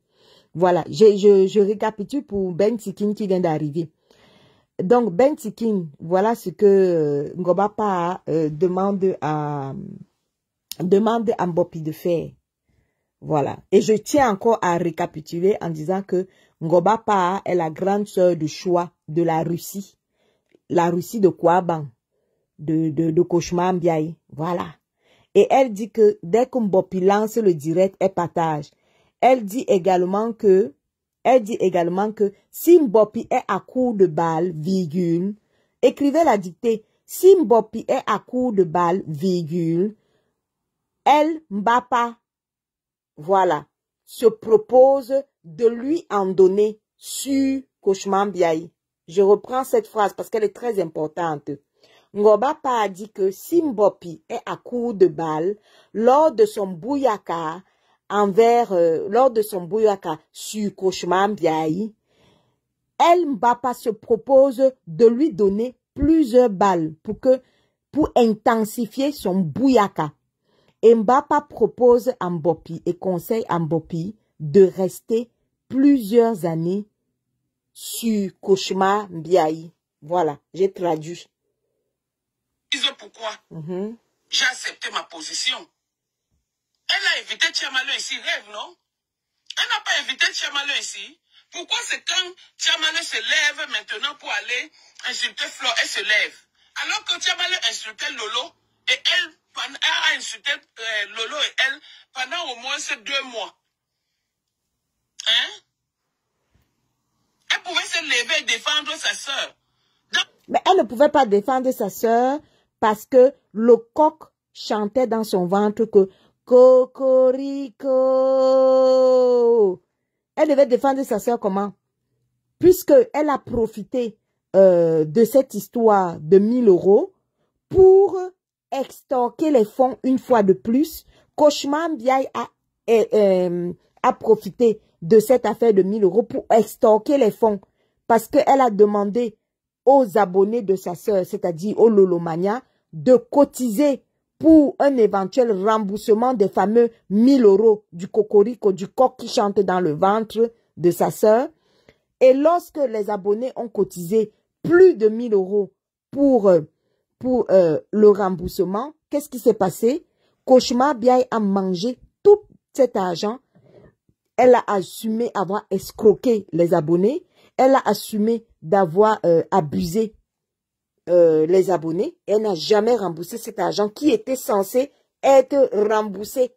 Voilà, je récapitule pour Ben Tikin qui vient d'arriver. Donc, Ben Tikin, voilà ce que Ngoba Pa demande à Mbopi de faire. Voilà. Et je tiens encore à récapituler en disant que Ngoba Pa est la grande sœur de choix de la Russie. La Russie de Kouaban, de Cauchemar Mbiaye. Voilà. Et elle dit que dès que Mbopi lance le direct, elle partage. Elle dit également que si Mbopi est à court de balles, virgule, écrivez la dictée. Si Mbopi est à court de balles, virgule, elle, Mbapa, voilà, se propose de lui en donner sur Cauchemar Mbiaye. Je reprends cette phrase parce qu'elle est très importante. Ngoba Pa a dit que si Mbopi est à court de balles, lors de son bouyaka sur Cauchemar Mbiaye, elle, Mbapa, se propose de lui donner plusieurs balles pour intensifier son bouyaka. Et Mbapa propose à Mbopi et conseille à Mbopi de rester plusieurs années sur Cauchemar Mbiaye. Voilà, j'ai traduit. Pourquoi j'ai accepté ma position. Elle a évité Tchamalo ici, rêve, non? Elle n'a pas évité Tchamalo ici. Pourquoi c'est quand Tchamalo se lève maintenant pour aller insulter Flore, elle se lève? Alors que Tchamalo insultait Lolo, et elle a insulté Lolo et elle pendant au moins ces 2 mois. Hein? Elle pouvait se lever et défendre sa soeur. Mais elle ne pouvait pas défendre sa soeur parce que le coq chantait dans son ventre que Cocorico. Elle devait défendre sa soeur comment? Puisqu'elle a profité de cette histoire de 1000 € pour extorquer les fonds une fois de plus. Cauchemar Mbiaye a profité de cette affaire de 1000 € pour extorquer les fonds parce qu'elle a demandé aux abonnés de sa sœur, c'est-à-dire au Lolomania, de cotiser pour un éventuel remboursement des fameux 1000 € du cocorico, du coq qui chante dans le ventre de sa sœur. Et lorsque les abonnés ont cotisé plus de 1000 € pour le remboursement, qu'est-ce qui s'est passé? Cauchemar Mbiaye a mangé tout cet argent. Elle a assumé avoir escroqué les abonnés. Elle a assumé d'avoir abusé les abonnés. Elle n'a jamais remboursé cet argent qui était censé être remboursé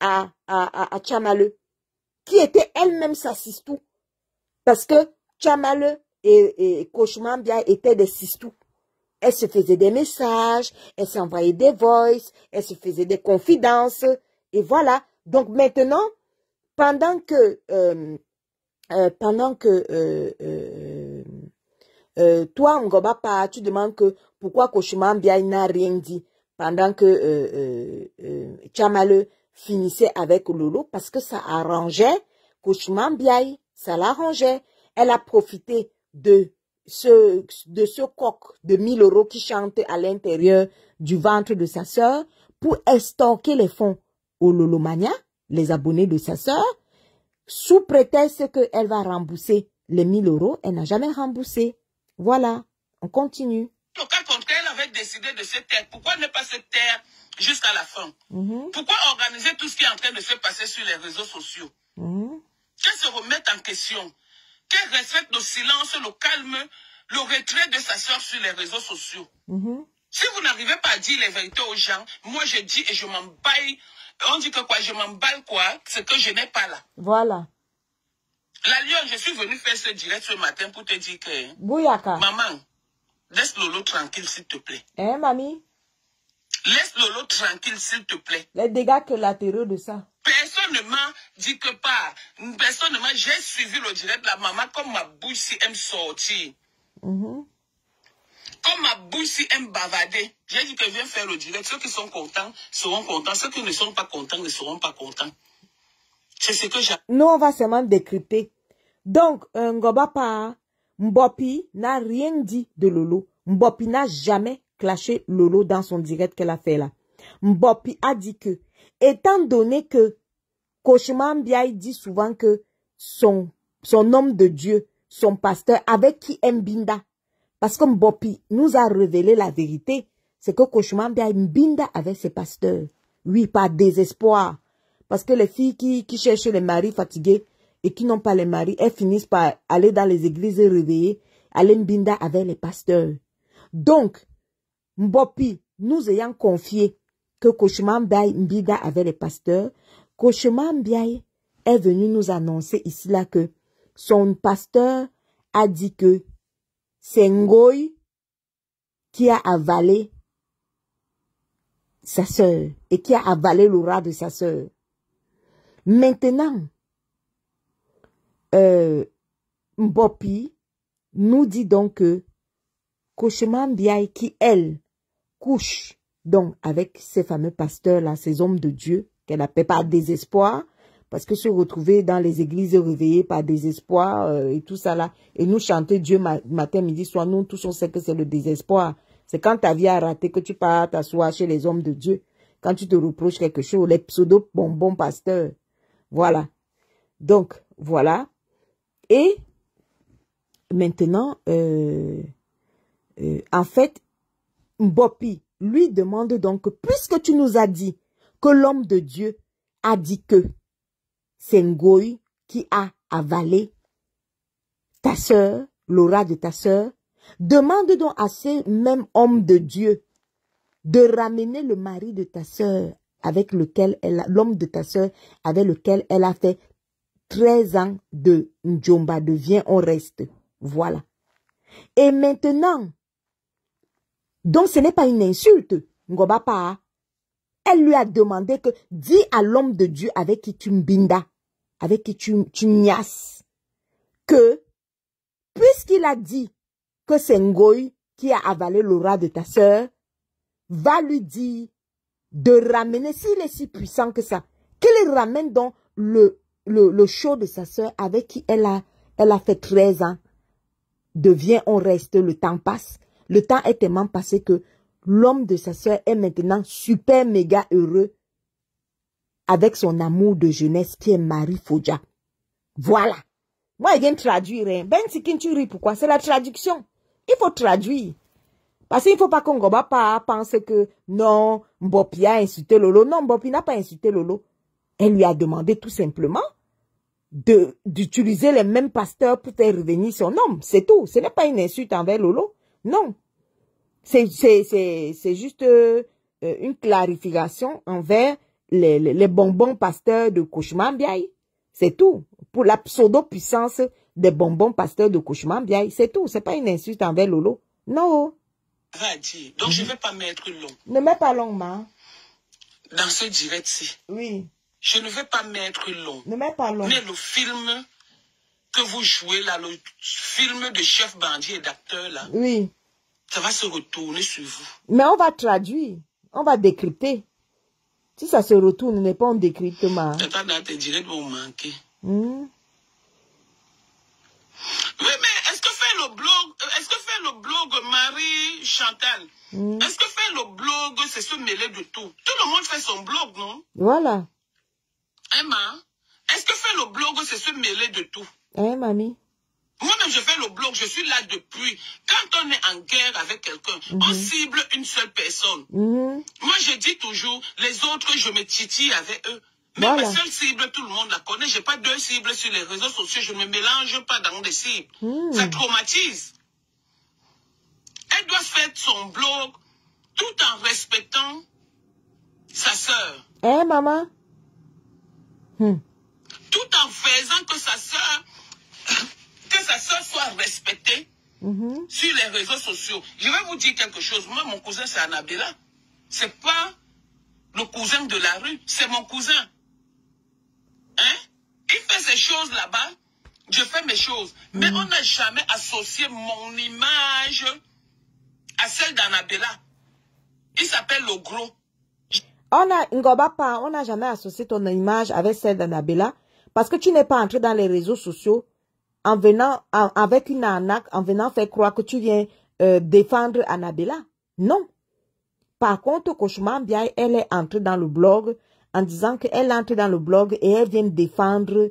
à Tchamalo, qui était elle-même sa sistou. Parce que Tchamalo et Cauchemar Mbiaye étaient des sistous. Elle se faisait des messages, elle s'envoyait des voices, elle se faisait des confidences. Et voilà. Donc maintenant, pendant que toi, Ngoba Pa, tu demandes que pourquoi Cauchemar Mbiaye n'a rien dit pendant que Tchamalo finissait avec Lolo, parce que ça arrangeait Cauchemar Mbiaye, ça l'arrangeait. Elle a profité de ce coq de 1000 € qui chante à l'intérieur du ventre de sa sœur pour estorquer les fonds au Lolomania, les abonnés de sa sœur, sous prétexte qu'elle va rembourser les 1000 €. Elle n'a jamais remboursé. Voilà, on continue. Au cas contraire, elle avait décidé de se taire. Pourquoi ne pas se taire jusqu'à la fin? Pourquoi organiser tout ce qui est en train de se passer sur les réseaux sociaux? Qu'elle se remette en question. Qu'elle respecte le silence, le calme, le retrait de sa soeur sur les réseaux sociaux. Si vous n'arrivez pas à dire les vérités aux gens, moi je dis et je m'emballe. On dit que quoi? Je m'emballe quoi? C'est que je n'ai pas là. Voilà. La Lyon, je suis venue faire ce direct ce matin pour te dire que... Bouyaka. Maman, laisse Lolo tranquille, s'il te plaît. Hein, mamie? Laisse Lolo tranquille, s'il te plaît. Les dégâts collatéraux de ça. Personne ne m'a dit que pas. Personne ne m'a... J'ai suivi le direct de la maman comme ma bouche si elle me sortit. Comme ma bouche si elle me bavardait. J'ai dit que je viens faire le direct. Ceux qui sont contents seront contents. Ceux qui ne sont pas contents ne seront pas contents. C'est ce que j'ai... Nous, on va seulement décrypter. Donc, Ngoba Pa, Mbopi n'a rien dit de Lolo. Mbopi n'a jamais clashé Lolo dans son direct qu'elle a fait là. Mbopi a dit que, étant donné que Koshman Biaye dit souvent que son homme de Dieu, son pasteur, avec qui Mbinda, parce que Mbopi nous a révélé la vérité, c'est que Koshman Biaye Mbinda avec ses pasteurs. Oui, par désespoir. Parce que les filles qui cherchent les maris fatigués et qui n'ont pas les maris, elles finissent par aller dans les églises réveillées, aller Mbinda avec les pasteurs. Donc, Mbopi, nous ayant confié que Koshman Biaye Mbinda avec les pasteurs, Koshman Biaye est venu nous annoncer ici là que son pasteur a dit que c'est Ngoy qui a avalé sa sœur et qui a avalé l'aura de sa sœur. Maintenant, Mbopi nous dit donc que Koshman Biaye qui, elle, couche donc avec ces fameux pasteurs-là, ces hommes de Dieu, qu'elle appelle par désespoir, parce que se retrouver dans les églises réveillées par désespoir et tout ça là, et nous chanter Dieu matin, midi, soir, nous tous on sait que c'est le désespoir. C'est quand ta vie a raté que tu pars t'asseoir chez les hommes de Dieu, quand tu te reproches quelque chose, les pseudo-bonbons pasteurs. Voilà. Donc, voilà. Et maintenant, en fait, Mbopi lui demande donc, puisque tu nous as dit que l'homme de Dieu a dit que c'est Ngoy qui a avalé ta sœur, l'aura de ta sœur, demande donc à ce même homme de Dieu de ramener le mari de ta sœur avec lequel l'homme de ta sœur avec lequel elle a fait 13 ans de Njomba, de viens, on reste. Voilà. Et maintenant, donc ce n'est pas une insulte, Ngoba Pa. Elle lui a demandé que, dis à l'homme de Dieu avec qui tu mbinda, avec qui tu niasses, que, puisqu'il a dit que c'est Ngoy qui a avalé l'aura de ta sœur, va lui dire de ramener, s'il est si puissant que ça, qu'il ramène donc le show de sa sœur avec qui elle a fait 13 ans. Devient, on reste, le temps passe. Le temps est tellement passé que l'homme de sa sœur est maintenant super méga heureux avec son amour de jeunesse qui est Marie Fodja. Voilà. Moi, je viens de traduire. Hein. Ben Sikin, tu ris pourquoi? C'est la traduction. Il faut traduire. Parce qu'il ne faut pas qu'on Ngoba Pa pense que non, Mbopi a insulté Lolo. Non, Mbopi n'a pas insulté Lolo. Elle lui a demandé tout simplement d'utiliser les mêmes pasteurs pour faire revenir son homme. C'est tout. Ce n'est pas une insulte envers Lolo. Non. C'est juste une clarification envers les bonbons pasteurs de Koshman Biaye. C'est tout. Pour la pseudo-puissance des bonbons pasteurs de Koshman Biaye. C'est tout. C'est pas une insulte envers Lolo. Non. Donc je ne vais pas mettre long. Ne mets pas long, ma. Dans ce direct-ci. Oui. Je ne vais pas mettre long. Ne mets pas long. Mais le film que vous jouez là, le film de chef bandit et d'acteur là. Oui. Ça va se retourner sur vous. Mais on va traduire. On va décrypter. Si ça se retourne, n'est pas un décryptement. Attends, dans tes directs vont manquer. Mm. Oui, mais est-ce que fait le blog Marie Chantal? Est-ce que fait le blog, c'est se mêler de tout? Tout le monde fait son blog, non? Voilà. Emma, est-ce que fait le blog, c'est se mêler de tout? Hein, mamie? Moi-même, je fais le blog, je suis là depuis. Quand on est en guerre avec quelqu'un, on cible une seule personne. Moi, je dis toujours, les autres, je me titille avec eux. Mais voilà. Ma seule cible, tout le monde la connaît. Je n'ai pas deux cibles sur les réseaux sociaux. Je ne me mélange pas dans des cibles. Ça traumatise. Elle doit faire son blog tout en respectant sa sœur. Hein, maman? Tout en faisant que sa sœur soit respectée sur les réseaux sociaux. Je vais vous dire quelque chose. Moi, mon cousin, c'est Annabella. C'est pas le cousin de la rue. C'est mon cousin. Hein? Il fait ses choses là-bas. Je fais mes choses. Mais on n'a jamais associé mon image à celle d'Annabella. Il s'appelle le gros. On n'a jamais associé ton image avec celle d'Annabella parce que tu n'es pas entré dans les réseaux sociaux en venant, avec une arnaque, en venant faire croire que tu viens défendre Annabella. Non. Par contre, Cauchemar Biaye, elle est entrée dans le blog en disant qu'elle entre dans le blog et elle vient défendre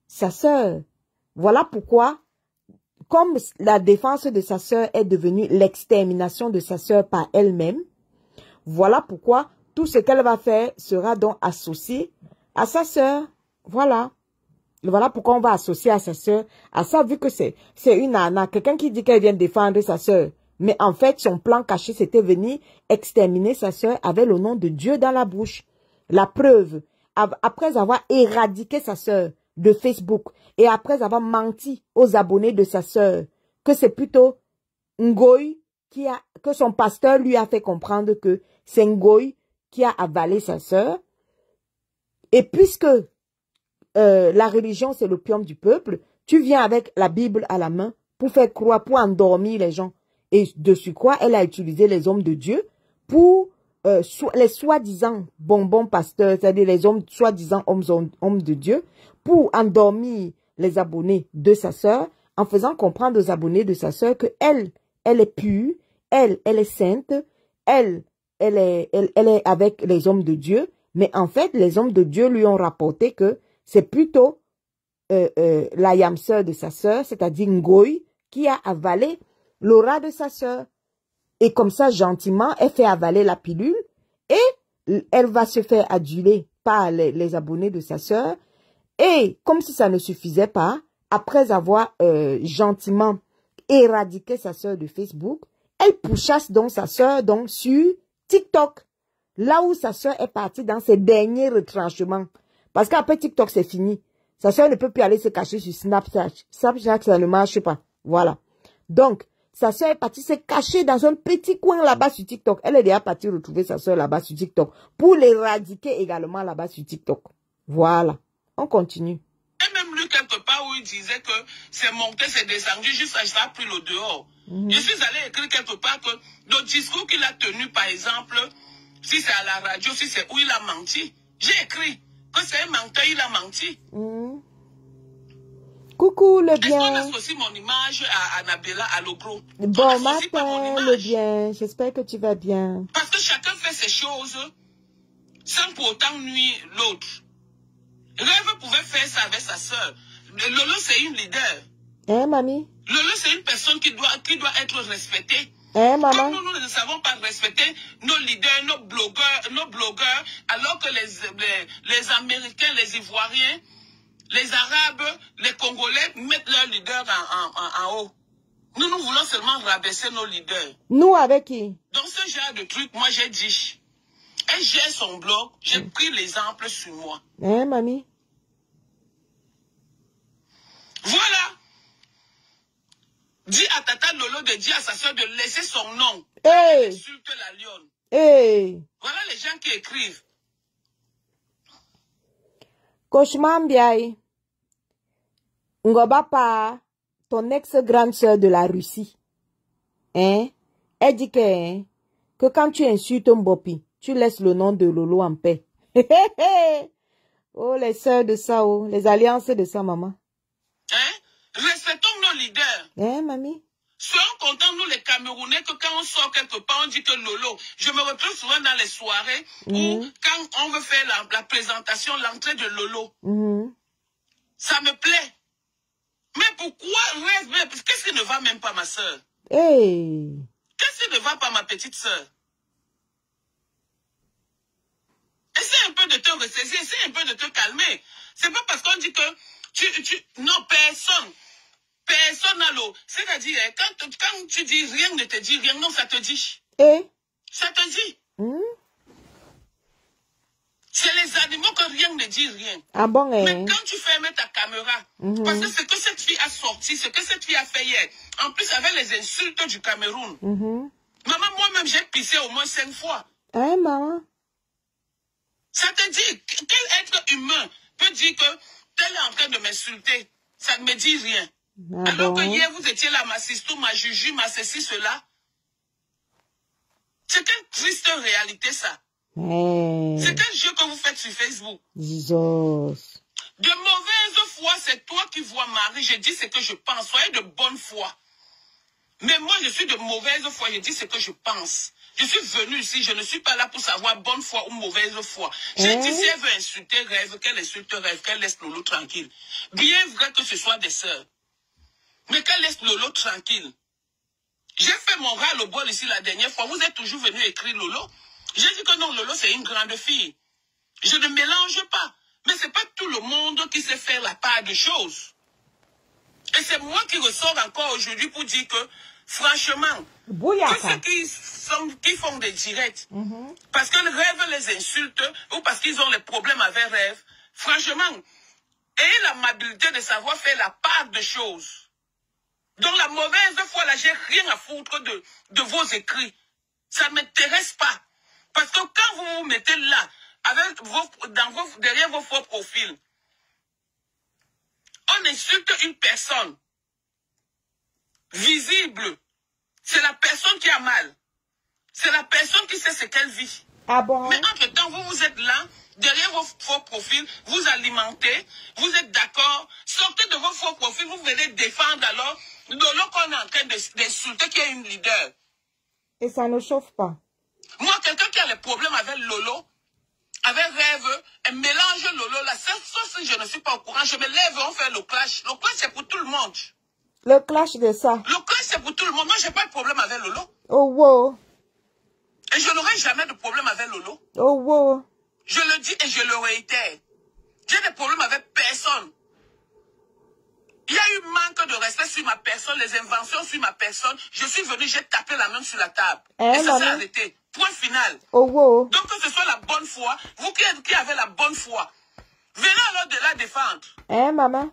sa sœur. Voilà pourquoi, comme la défense de sa sœur est devenue l'extermination de sa sœur par elle-même, voilà pourquoi tout ce qu'elle va faire sera donc associé à sa sœur. Voilà. Voilà pourquoi on va associer à sa sœur à ça, vu que c'est une arnaque. Quelqu'un qui dit qu'elle vient défendre sa sœur. Mais en fait, son plan caché, c'était venir exterminer sa sœur avec le nom de Dieu dans la bouche. La preuve, après avoir éradiqué sa sœur de Facebook et après avoir menti aux abonnés de sa sœur, que c'est plutôt Ngoy que son pasteur lui a fait comprendre que c'est Ngoy qui a avalé sa sœur. Et puisque la religion, c'est l'opium du peuple, tu viens avec la Bible à la main pour faire croire, pour endormir les gens. Et dessus quoi, elle a utilisé les hommes de Dieu pour les soi-disant bonbons pasteurs, c'est-à-dire les hommes soi-disant hommes de Dieu, pour endormir les abonnés de sa sœur, en faisant comprendre aux abonnés de sa sœur que elle est pure, elle est sainte, elle est avec les hommes de Dieu, mais en fait, les hommes de Dieu lui ont rapporté que c'est plutôt la yam sœur de sa sœur, c'est-à-dire Ngoy, qui a avalé l'aura de sa sœur. Et comme ça, gentiment, elle fait avaler la pilule et elle va se faire aduler par les abonnés de sa sœur. Et comme si ça ne suffisait pas, après avoir gentiment éradiqué sa sœur de Facebook, elle pourchasse donc sa sœur donc sur TikTok. Là où sa sœur est partie dans ses derniers retranchements. Parce qu'après TikTok, c'est fini. Sa sœur ne peut plus aller se cacher sur Snapchat. Snapchat, ça ne marche pas. Voilà. Donc, sa sœur est partie se cacher dans un petit coin là-bas sur TikTok. Elle est déjà partie retrouver sa sœur là-bas sur TikTok. Pour l'éradiquer également là-bas sur TikTok. Voilà. On continue. J'ai même lu quelque part où il disait que c'est monté, c'est descendu, jusqu'à ça a pris le dehors. Je suis allé écrire quelque part que le discours qu'il a tenu, par exemple, si c'est à la radio, si c'est où il a menti, j'ai écrit que c'est un menteur, il a menti. Coucou le bien. Est-ce qu'on associe mon image à Annabella, à Logro? Bon matin le bien, j'espère que tu vas bien. Parce que chacun fait ses choses sans pour autant nuire l'autre. Rêve pouvait faire ça avec sa sœur. Lolo, c'est une leader. Hein, mamie? Lolo, c'est une personne qui doit être respectée. Hein, maman? Comme nous ne savons pas respecter nos leaders, nos blogueurs, alors que les Américains, les Ivoiriens, les Arabes, les Congolais mettent leurs leaders en haut. Nous voulons seulement rabaisser nos leaders. Nous avec qui? Dans ce genre de truc, moi j'ai dit, elle gère son blog, j'ai pris l'exemple sur moi. Hein, mamie? Voilà. Dis à Tata Lolo de dire à sa soeur de laisser son nom. Hey! Insulte la lionne. Hey! Voilà les gens qui écrivent. Cauchemar Biaye. Ngoba pa, ton ex-grande sœur de la Russie. Hein? Elle dit que quand tu insultes un bopi, tu laisses le nom de Lolo en paix. Oh, les sœurs de ça, oh, les alliances de ça, maman. Hein? Respectons nos leaders. Hein, mamie? Soyons contents, nous les Camerounais, que quand on sort quelque part, on dit que Lolo. Je me retrouve souvent dans les soirées où, quand on veut faire la présentation, l'entrée de Lolo, ça me plaît. Mais pourquoi qu'est-ce qui ne va même pas, ma soeur? Hey! Qu'est-ce qui ne va pas, ma petite soeur? Essaie un peu de te ressaisir, essaie un peu de te calmer. C'est pas parce qu'on dit que non, personne n'a l'eau. C'est-à-dire, quand tu dis rien ne te dit rien, non, ça te dit. Eh? Ça te dit. C'est les animaux que rien ne dit rien. Ah bon, eh? Mais quand tu fermes ta caméra, parce que ce que cette fille a sorti, ce que cette fille a fait hier, en plus avec les insultes du Cameroun, maman, moi-même, j'ai pissé au moins 5 fois. Hein, maman? Ça te dit, quel être humain peut dire que tel est en train de m'insulter? Ça ne me dit rien. Ah alors bon? que hier, vous étiez là, ma sistou, ma juju, ma ceci, cela. C'est quelle triste réalité, ça. Hey. C'est quel jeu que vous faites sur Facebook? Jesus. De mauvaise foi, c'est c'est toi qui vois Marie, je dis ce que je pense. Soyez de bonne foi. Mais moi, je suis de mauvaise foi, je dis ce que je pense. Je suis venu ici, je ne suis pas là pour savoir bonne foi ou mauvaise foi. J'ai dit, si elle veut insulter Rêve, qu'elle insulte Rêve, qu'elle laisse Lolo tranquille. Bien vrai que ce soit des sœurs. Mais qu'elle laisse Lolo tranquille. J'ai fait mon ras-le-bol ici la dernière fois. Vous êtes toujours venu écrire Lolo. J'ai dit que non, Lolo, c'est une grande fille. Je ne mélange pas. Mais ce n'est pas tout le monde qui sait faire la part des choses. Et c'est moi qui ressors encore aujourd'hui pour dire que, franchement, tous ceux qui font des directs, parce que Rêve les insulte, ou parce qu'ils ont les problèmes avec Rêve, franchement, ayez l'amabilité de savoir faire la part des choses. Donc la mauvaise foi, là, j'ai rien à foutre de vos écrits. Ça ne m'intéresse pas. Parce que quand vous vous mettez là, avec derrière vos faux profils, on insulte une personne visible. C'est la personne qui a mal. C'est la personne qui sait ce qu'elle vit. Ah bon? Mais entre-temps, vous êtes là, derrière vos faux profils, vous alimentez, vous êtes d'accord. Sortez de vos faux profils, vous venez défendre alors Lolo qu'on est en train d'insulter, qui est une leader. Et ça ne chauffe pas. Moi, quelqu'un qui a des problèmes avec Lolo, avec Rêve, elle mélange Lolo là. Sauf si je ne suis pas au courant, je me lève, on fait le clash. Le clash, c'est pour tout le monde. Le clash de ça. Le clash, c'est pour tout le monde. Moi, je n'ai pas de problème avec Lolo. Oh wow. Et je n'aurai jamais de problème avec Lolo. Oh wow. Je le dis et je le réitère. J'ai des problèmes avec personne. Il y a eu manque de respect sur ma personne, les inventions sur ma personne. Je suis venu, j'ai tapé la main sur la table. Et ça s'est arrêté. Point final. Oh wow. Donc que ce soit la bonne foi, vous qui avez la bonne foi, venez alors de la défendre. Maman?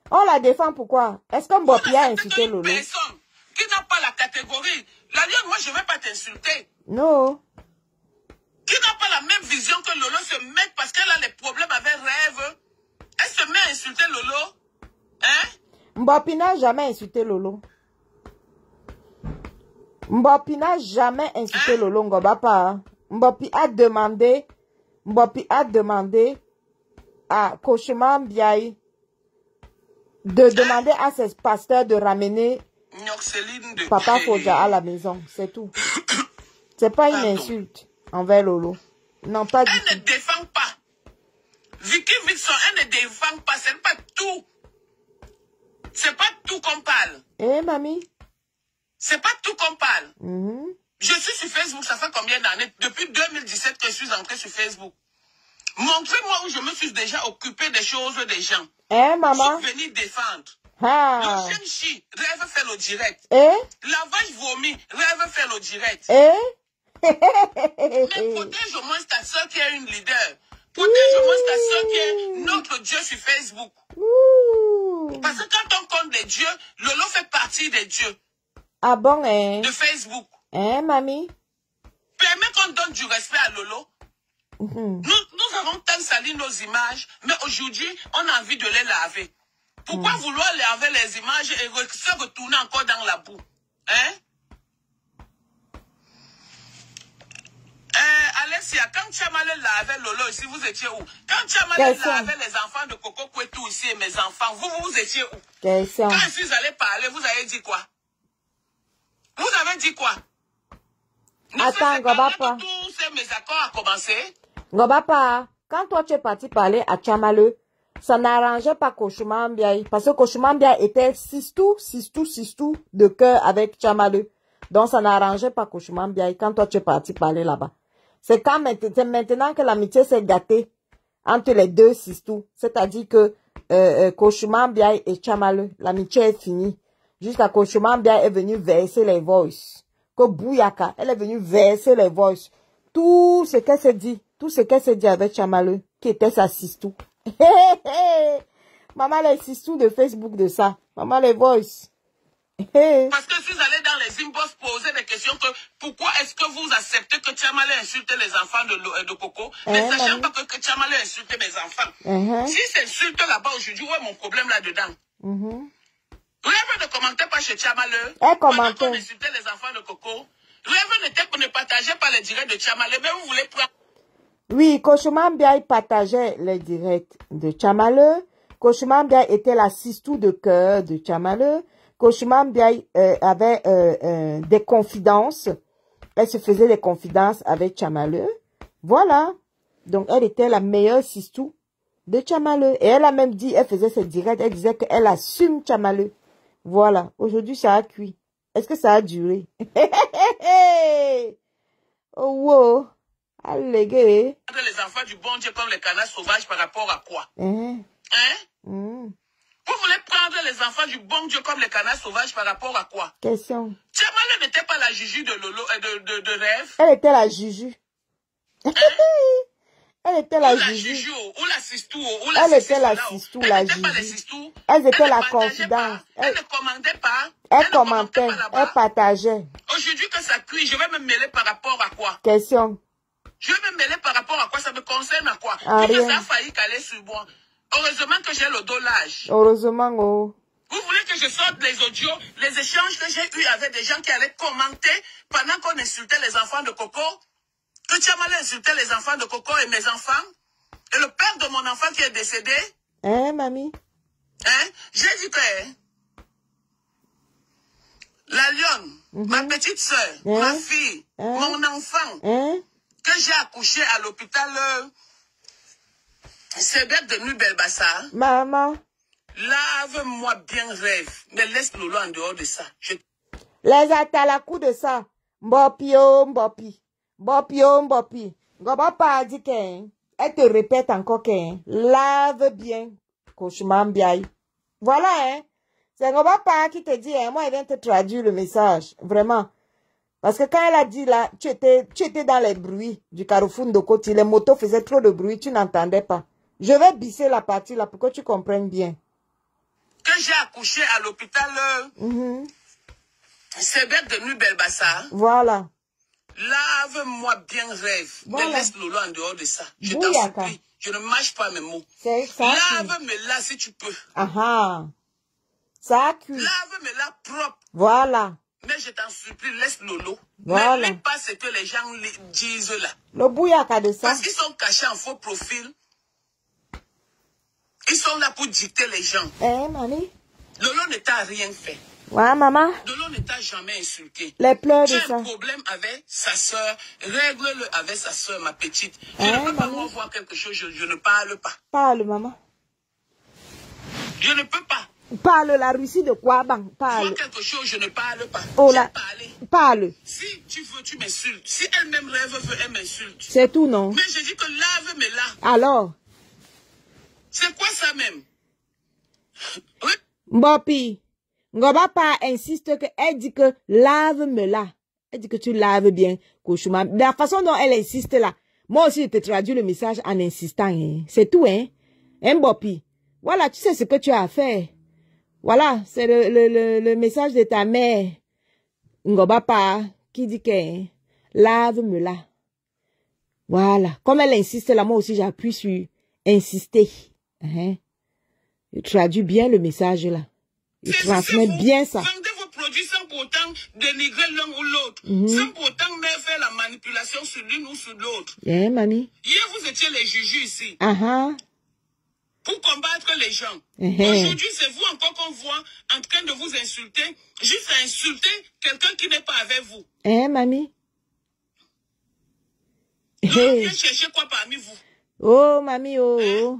On la défend pourquoi? Est-ce qu'on Mbopi a insulté Lolo? Une personne qui n'a pas la catégorie. La lionne, moi je ne vais pas t'insulter. Non. Qui n'a pas la même vision que Lolo se met parce qu'elle a les problèmes avec Rêve. Elle se met à insulter Lolo. Hein? Mbopi n'a jamais insulté Lolo. Mbopi n'a jamais insulté Lolo, Ngobapa. Mbopi a demandé à Koshman Biaï de demander à ses pasteurs de ramener Papa Foja à la maison. C'est tout. C'est pas une insulte envers Lolo. Non, pas du tout. Elle ne défend pas. Vicky Vixon, elle ne défend pas. C'est pas tout. C'est pas tout qu'on parle. Mamie? C'est pas tout qu'on parle. Je suis sur Facebook, ça fait combien d'années? Depuis 2017 que je suis entrée sur Facebook. Montrez-moi où je me suis déjà occupée des choses des gens. Maman? Je suis venue défendre. Ah. Le Shenchi, Rêve fait le direct. La vache vomit, Rêve fait le direct. Mais protège au moins ta soeur qui est une leader. Protège au moins ta soeur qui est notre Dieu sur Facebook. Parce que quand on compte les dieux, Lolo fait partie des dieux. Ah bon, de Facebook. Mamie? Permets qu'on donne du respect à Lolo. Nous avons tant sali nos images, mais aujourd'hui, on a envie de les laver. Pourquoi vouloir laver les images et se retourner encore dans la boue? Hein? Alessia, quand Tchamale lavait Lolo ici, vous étiez où? Quand Tchamale lavait les enfants de Coco Kwetou ici et mes enfants, vous étiez où? Quand je suis allé parler, vous avez dit quoi? Vous avez dit quoi? Attends, Ngobapa. Tous ces mésaccords a commencé. Ngobapa, quand toi tu es parti parler à Tchamale, ça n'arrangeait pas Koshman Biaï. Parce que Koshman Biaï était sistou de cœur avec Tchamale. Donc ça n'arrangeait pas Koshman Biaï quand toi tu es parti parler là-bas. C'est maintenant que l'amitié s'est gâtée entre les deux sistou. C'est-à-dire que Koshman Biaï et Tchamale, l'amitié est finie. Jusqu'à Koshman Biaï est venu verser les voices. Que Bouyaka, elle est venue verser les voices. Tout ce qu'elle s'est dit avec Tchamale, qui était sa sistou. Maman les sistou de Facebook de ça. Maman les voices. Parce que si vous allez dans les inbox poser des questions que pourquoi est-ce que vous acceptez que Tchamale insulte les enfants de Coco, mais sachant pas que Tchamale insulte mes enfants. Si c'est insulte là-bas aujourd'hui, où est mon problème là-dedans? Rêve ne commentait pas chez Tchamale. Elle commentait. On insultait les enfants de Coco. Rêve ne partageait pas les directs de Tchamale, mais vous voulez prendre. Oui, Koshman Biaï partageait les directs de Tchamale, Kochumam Biaye était la sistou de cœur de Tchamaleu. Kochumam Biaye avait des confidences. Elle se faisait des confidences avec Tchamaleu. Voilà. Donc, elle était la meilleure sistou de Tchamaleu. Et elle a même dit, elle faisait ses directs, elle disait qu'elle assume Tchamaleu. Voilà. Aujourd'hui, ça a cuit. Est-ce que ça a duré? Oh, wow. Allégué. Les enfants du bon Dieu comme les canards sauvages par rapport à quoi? Hein? Vous voulez prendre les enfants du bon Dieu comme les canards sauvages par rapport à quoi? Question. Tchamaleu n'était pas la Juju de Lolo de rêve. Elle était la Juju. Hein? Elle était la Juju. Ou la sistou. Elle était la sistou, la Juju. Elles étaient la confidence. Elle ne commandait pas. Elle commentait. Elle partageait. Aujourd'hui que ça cuit, je vais me mêler par rapport à quoi? Question. Je vais me mêler par rapport à quoi? Ça me concerne à quoi? Ah, Tout ça a failli caler sur moi. Heureusement que j'ai le dos large. Heureusement, oh. Vous voulez que je sorte les audios, les échanges que j'ai eus avec des gens qui allaient commenter pendant qu'on insultait les enfants de Coco? Que Tchamaleu insultait les enfants de Coco et mes enfants? Et le père de mon enfant qui est décédé? Hein, mamie? Hein? J'ai dit que la lionne, ma petite soeur, ma fille, mon enfant, que j'ai accouché à l'hôpital Sebek de Nuit Belbassa. Maman. Lave-moi bien rêve. Mais laisse Lolo en dehors de ça. Les atalakou de ça. Mbopi, oh, mbopi. Mbopi, oh, mbopi. Goba pas dit qu'elle te répète encore qu'elle lave bien. Kochumam Biaye. Voilà, hein. C'est Goba pas qui te dit, hein. Moi, elle vient te traduire le message. Vraiment. Parce que quand elle a dit là, tu étais dans les bruits du carrefour de Koti. Les motos faisaient trop de bruit, tu n'entendais pas. Je vais bisser la partie là pour que tu comprennes bien. Que j'ai accouché à l'hôpital Sebek de Nuit Belbassa. Voilà. Lave-moi bien rêve. Voilà. Mais laisse Lolo en dehors de ça. Je t'en supplie. Je ne mâche pas mes mots. Lave-me-la si tu peux. Aha. Ça a cuit. Lave-me-la propre. Voilà. Mais je t'en supplie, laisse Lolo. Voilà. Ne lis pas ce que les gens disent là. Le bouyaka de ça. Parce qu'ils sont cachés en faux profil. Ils sont là pour dicter les gens. Mamie? Lolo ne t'a rien fait. Ouais, maman. Lolo ne t'a jamais insulté. Les pleurs tu de as ça. un problème avec sa soeur, règle-le avec sa soeur, ma petite. Je ne peux pas moi voir quelque chose, je ne parle pas. Parle, maman. Je ne peux pas. Parle, la Russie de quoi, bang? Parle. Vois quelque chose, je ne parle pas. Oh là. Parle. Si tu veux, tu m'insultes. Si elle-même rêve, elle m'insulte. C'est tout, non? Mais je dis que lave-me-la. Alors? C'est quoi ça même? Oui. Mbopi. Ngoba pas insiste que elle dit que lave-me-la. Elle dit que tu laves bien, Kochuma. De la façon dont elle insiste là. Moi aussi, je te traduis le message en insistant. Hein. C'est tout, hein? Hein, Mbopi? Voilà, tu sais ce que tu as à faire. Voilà, c'est le message de ta mère. Ngoba pas qui dit que lave-me-la. Voilà. Comme elle insiste là, moi aussi, j'appuie sur insister. Hein? Je traduis bien le message là. Il transmet bien ça. Vendez vos produits sans pour autant dénigrer l'un ou l'autre. Sans pour autant même faire la manipulation sur l'une ou sur l'autre. Mamie. Hier, vous étiez les juges ici. Pour combattre les gens. Aujourd'hui, c'est vous encore qu'on voit en train de vous insulter. Juste à insulter quelqu'un qui n'est pas avec vous. Mamie. Lolo vient chercher quoi parmi vous? Oh, mamie, oh.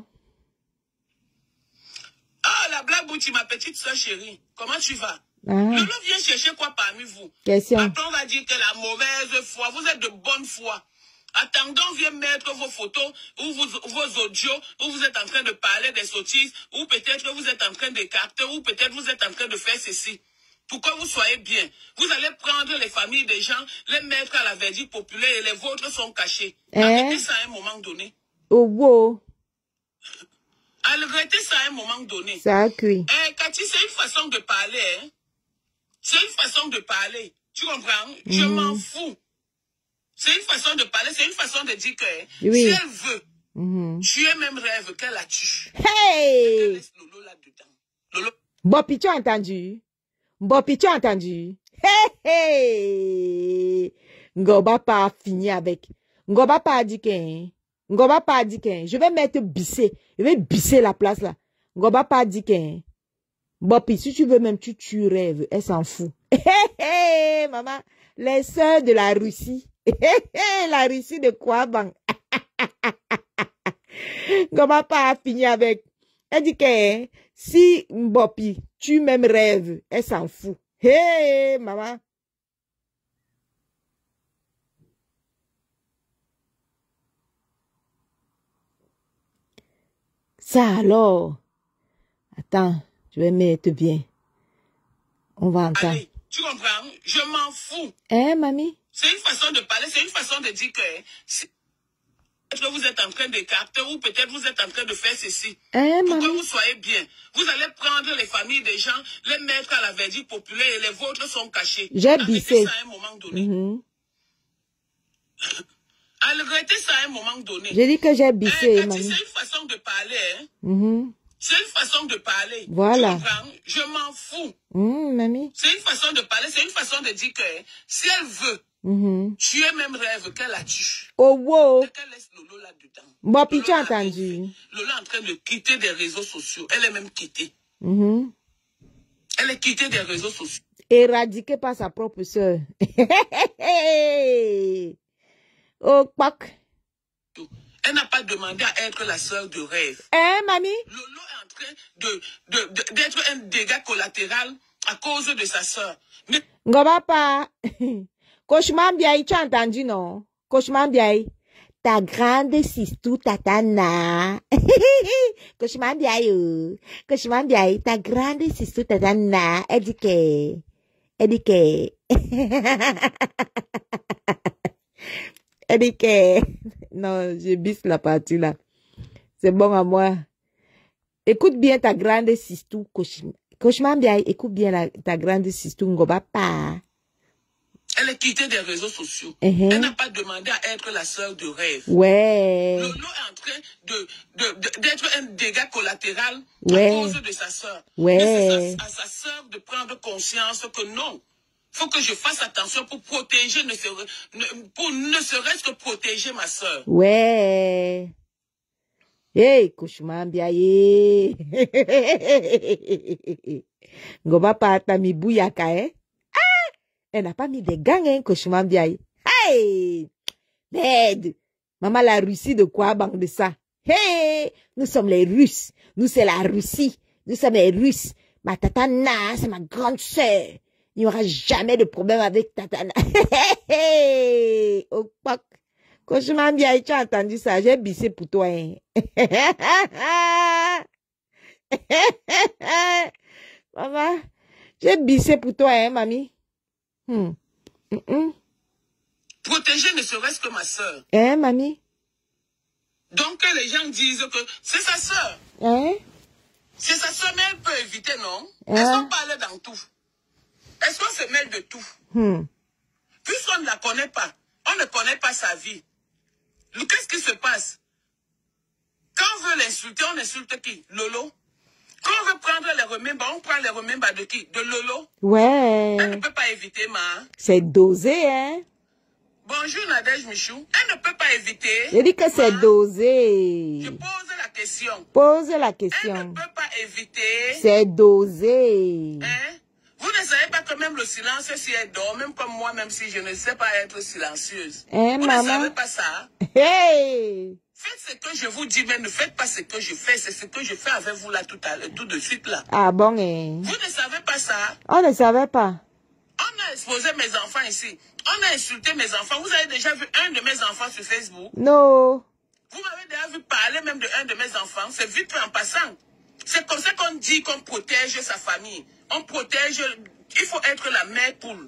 Ah, la blague Bouti, ma petite soeur chérie. Comment tu vas? Lolo vient chercher quoi parmi vous? Question. Après, on va dire que la mauvaise foi, vous êtes de bonne foi. Attendons, viens mettre vos photos ou vos audios où vous êtes en train de parler des sottises, ou peut-être que vous êtes en train d'écarter, ou peut-être vous êtes en train de faire ceci. Pour que vous soyez bien. Vous allez prendre les familles des gens, les mettre à la verdict populaire et les vôtres sont cachés. Arrêtez ça à un moment donné. Oh, wow. Arrêtez ça à un moment donné. Ça a cuit. Cathy, c'est une façon de parler. Hein? C'est une façon de parler. Tu comprends? Je m'en fous. C'est une façon de parler, c'est une façon de dire que si elle veut, tuer même rêve qu'elle la tue. Hey! Elle laisse Lolo là-dedans. Lolo. Mbopi, tu as entendu? Mbopi, tu as entendu? Hey! Ngoba pas fini avec. Ngoba pas dit que. Ngoba pas dit que. Je vais mettre bisser. Je vais bisser la place là. Ngoba pas dit que, Bopi, si tu veux même, tu rêves. Elle s'en fout. Maman, les sœurs de la Russie. La Russie de Kouabang. Ngoba pas fini avec. Elle dit que, si Bopi, tu même rêves, elle s'en fout. Hey, maman. Ça alors. Attends, je vais mettre bien. On va entendre. Allez, tu comprends? Je m'en fous. Hein, mamie? C'est une façon de parler, c'est une façon de dire que peut-être que vous êtes en train d'écarter ou peut-être vous êtes en train de faire ceci. Hein, pour mamie? que vous soyez bien. Vous allez prendre les familles des gens, les mettre à la verdict populaire et les vôtres sont cachés. J'ai bissé. Ça à un moment donné. Arrêtez ça à un moment donné. J'ai dit que j'ai bissé, mamie. C'est une façon de parler, hein. C'est une façon de parler. Voilà. Je m'en fous. Mamie. C'est une façon de parler, c'est une façon de dire que si elle veut tuer même rêve, qu'elle la tue. Oh, wow. Qu'elle laisse Lolo là-dedans. Bon, puis tu as entendu. Lolo est en train de quitter des réseaux sociaux. Elle est même quittée. Elle est quittée des réseaux sociaux. Éradiquée par sa propre soeur. Oh, pac. Elle n'a pas demandé à être la sœur de rêve. Hein, mamie? Lolo est en train d'être un dégât collatéral à cause de sa sœur. Mais... Ngoba pas. Cauchemar Biaï, tu as entendu, non? Cauchemar Biaï. Ta grande sistou Tatana. Cauchemar Biaï. Cauchemar Biaï. Ta grande sistou Tatana. Elle dit que. Elle dit que. Elle dit que. Non, je bisse la partie là. C'est bon à moi. Écoute bien ta grande sistou. Cauchemar Biaï. Écoute bien ta grande sistou. Ngoba pas. Elle est quittée des réseaux sociaux. Elle n'a pas demandé à être la sœur de rêve. Ouais. Lolo est en train d'être un dégât collatéral à cause de sa sœur. Ouais. Mais c'est à sa sœur de prendre conscience que non. Faut que je fasse attention pour protéger, ne serait-ce que protéger ma sœur. Ouais. Hey, cauchemar Biaï. Ngoba pas ta mi bouyaka, hein? Elle n'a pas mis des gangs, hein, Cauchemar Biaï. Hey! Merde! Maman, la Russie de quoi, bang de ça? Hey! Nous sommes les Russes. Nous, c'est la Russie. Nous sommes les Russes. Ma Tatana, c'est ma grande sœur. Il n'y aura jamais de problème avec Tatana. Hey! Oh, fuck. Cauchemar Biaï, tu as entendu ça? J'ai bissé pour toi, hein. Maman, j'ai bissé pour toi, hein, mamie? Protéger ne serait-ce que ma sœur. Hein, mamie? Donc les gens disent que c'est sa sœur. Hein? C'est sa sœur, mais elle peut éviter, non? Est-ce qu'on parle dans tout? Est-ce qu'on se mêle de tout? Puisqu'on ne la connaît pas, on ne connaît pas sa vie. Qu'est-ce qui se passe? Quand on veut l'insulter, on insulte qui? Lolo? Quand on veut prendre les remembres, on prend les remembres de qui? De Lolo? Ouais. Elle ne peut pas éviter, ma. C'est dosé, hein? Bonjour, Nadège Michou. Elle ne peut pas éviter. Je dis que c'est dosé. Je pose la question. Pose la question. Elle ne peut pas éviter. C'est dosé. Hein? Vous ne savez pas que même le silence, si elle dort, même comme moi, même si je ne sais pas être silencieuse. Hein, vous maman? ne savez pas ça? Hey! Faites ce que je vous dis, mais ne faites pas ce que je fais. C'est ce que je fais avec vous là tout de suite là. Ah bon, hein? Vous ne savez pas ça? On ne savait pas. On a exposé mes enfants ici. On a insulté mes enfants. Vous avez déjà vu un de mes enfants sur Facebook? Non. Vous m'avez déjà vu parler même de un de mes enfants. C'est vite fait en passant. C'est comme ça qu'on dit qu'on protège sa famille. On protège... Il faut être la mère poule.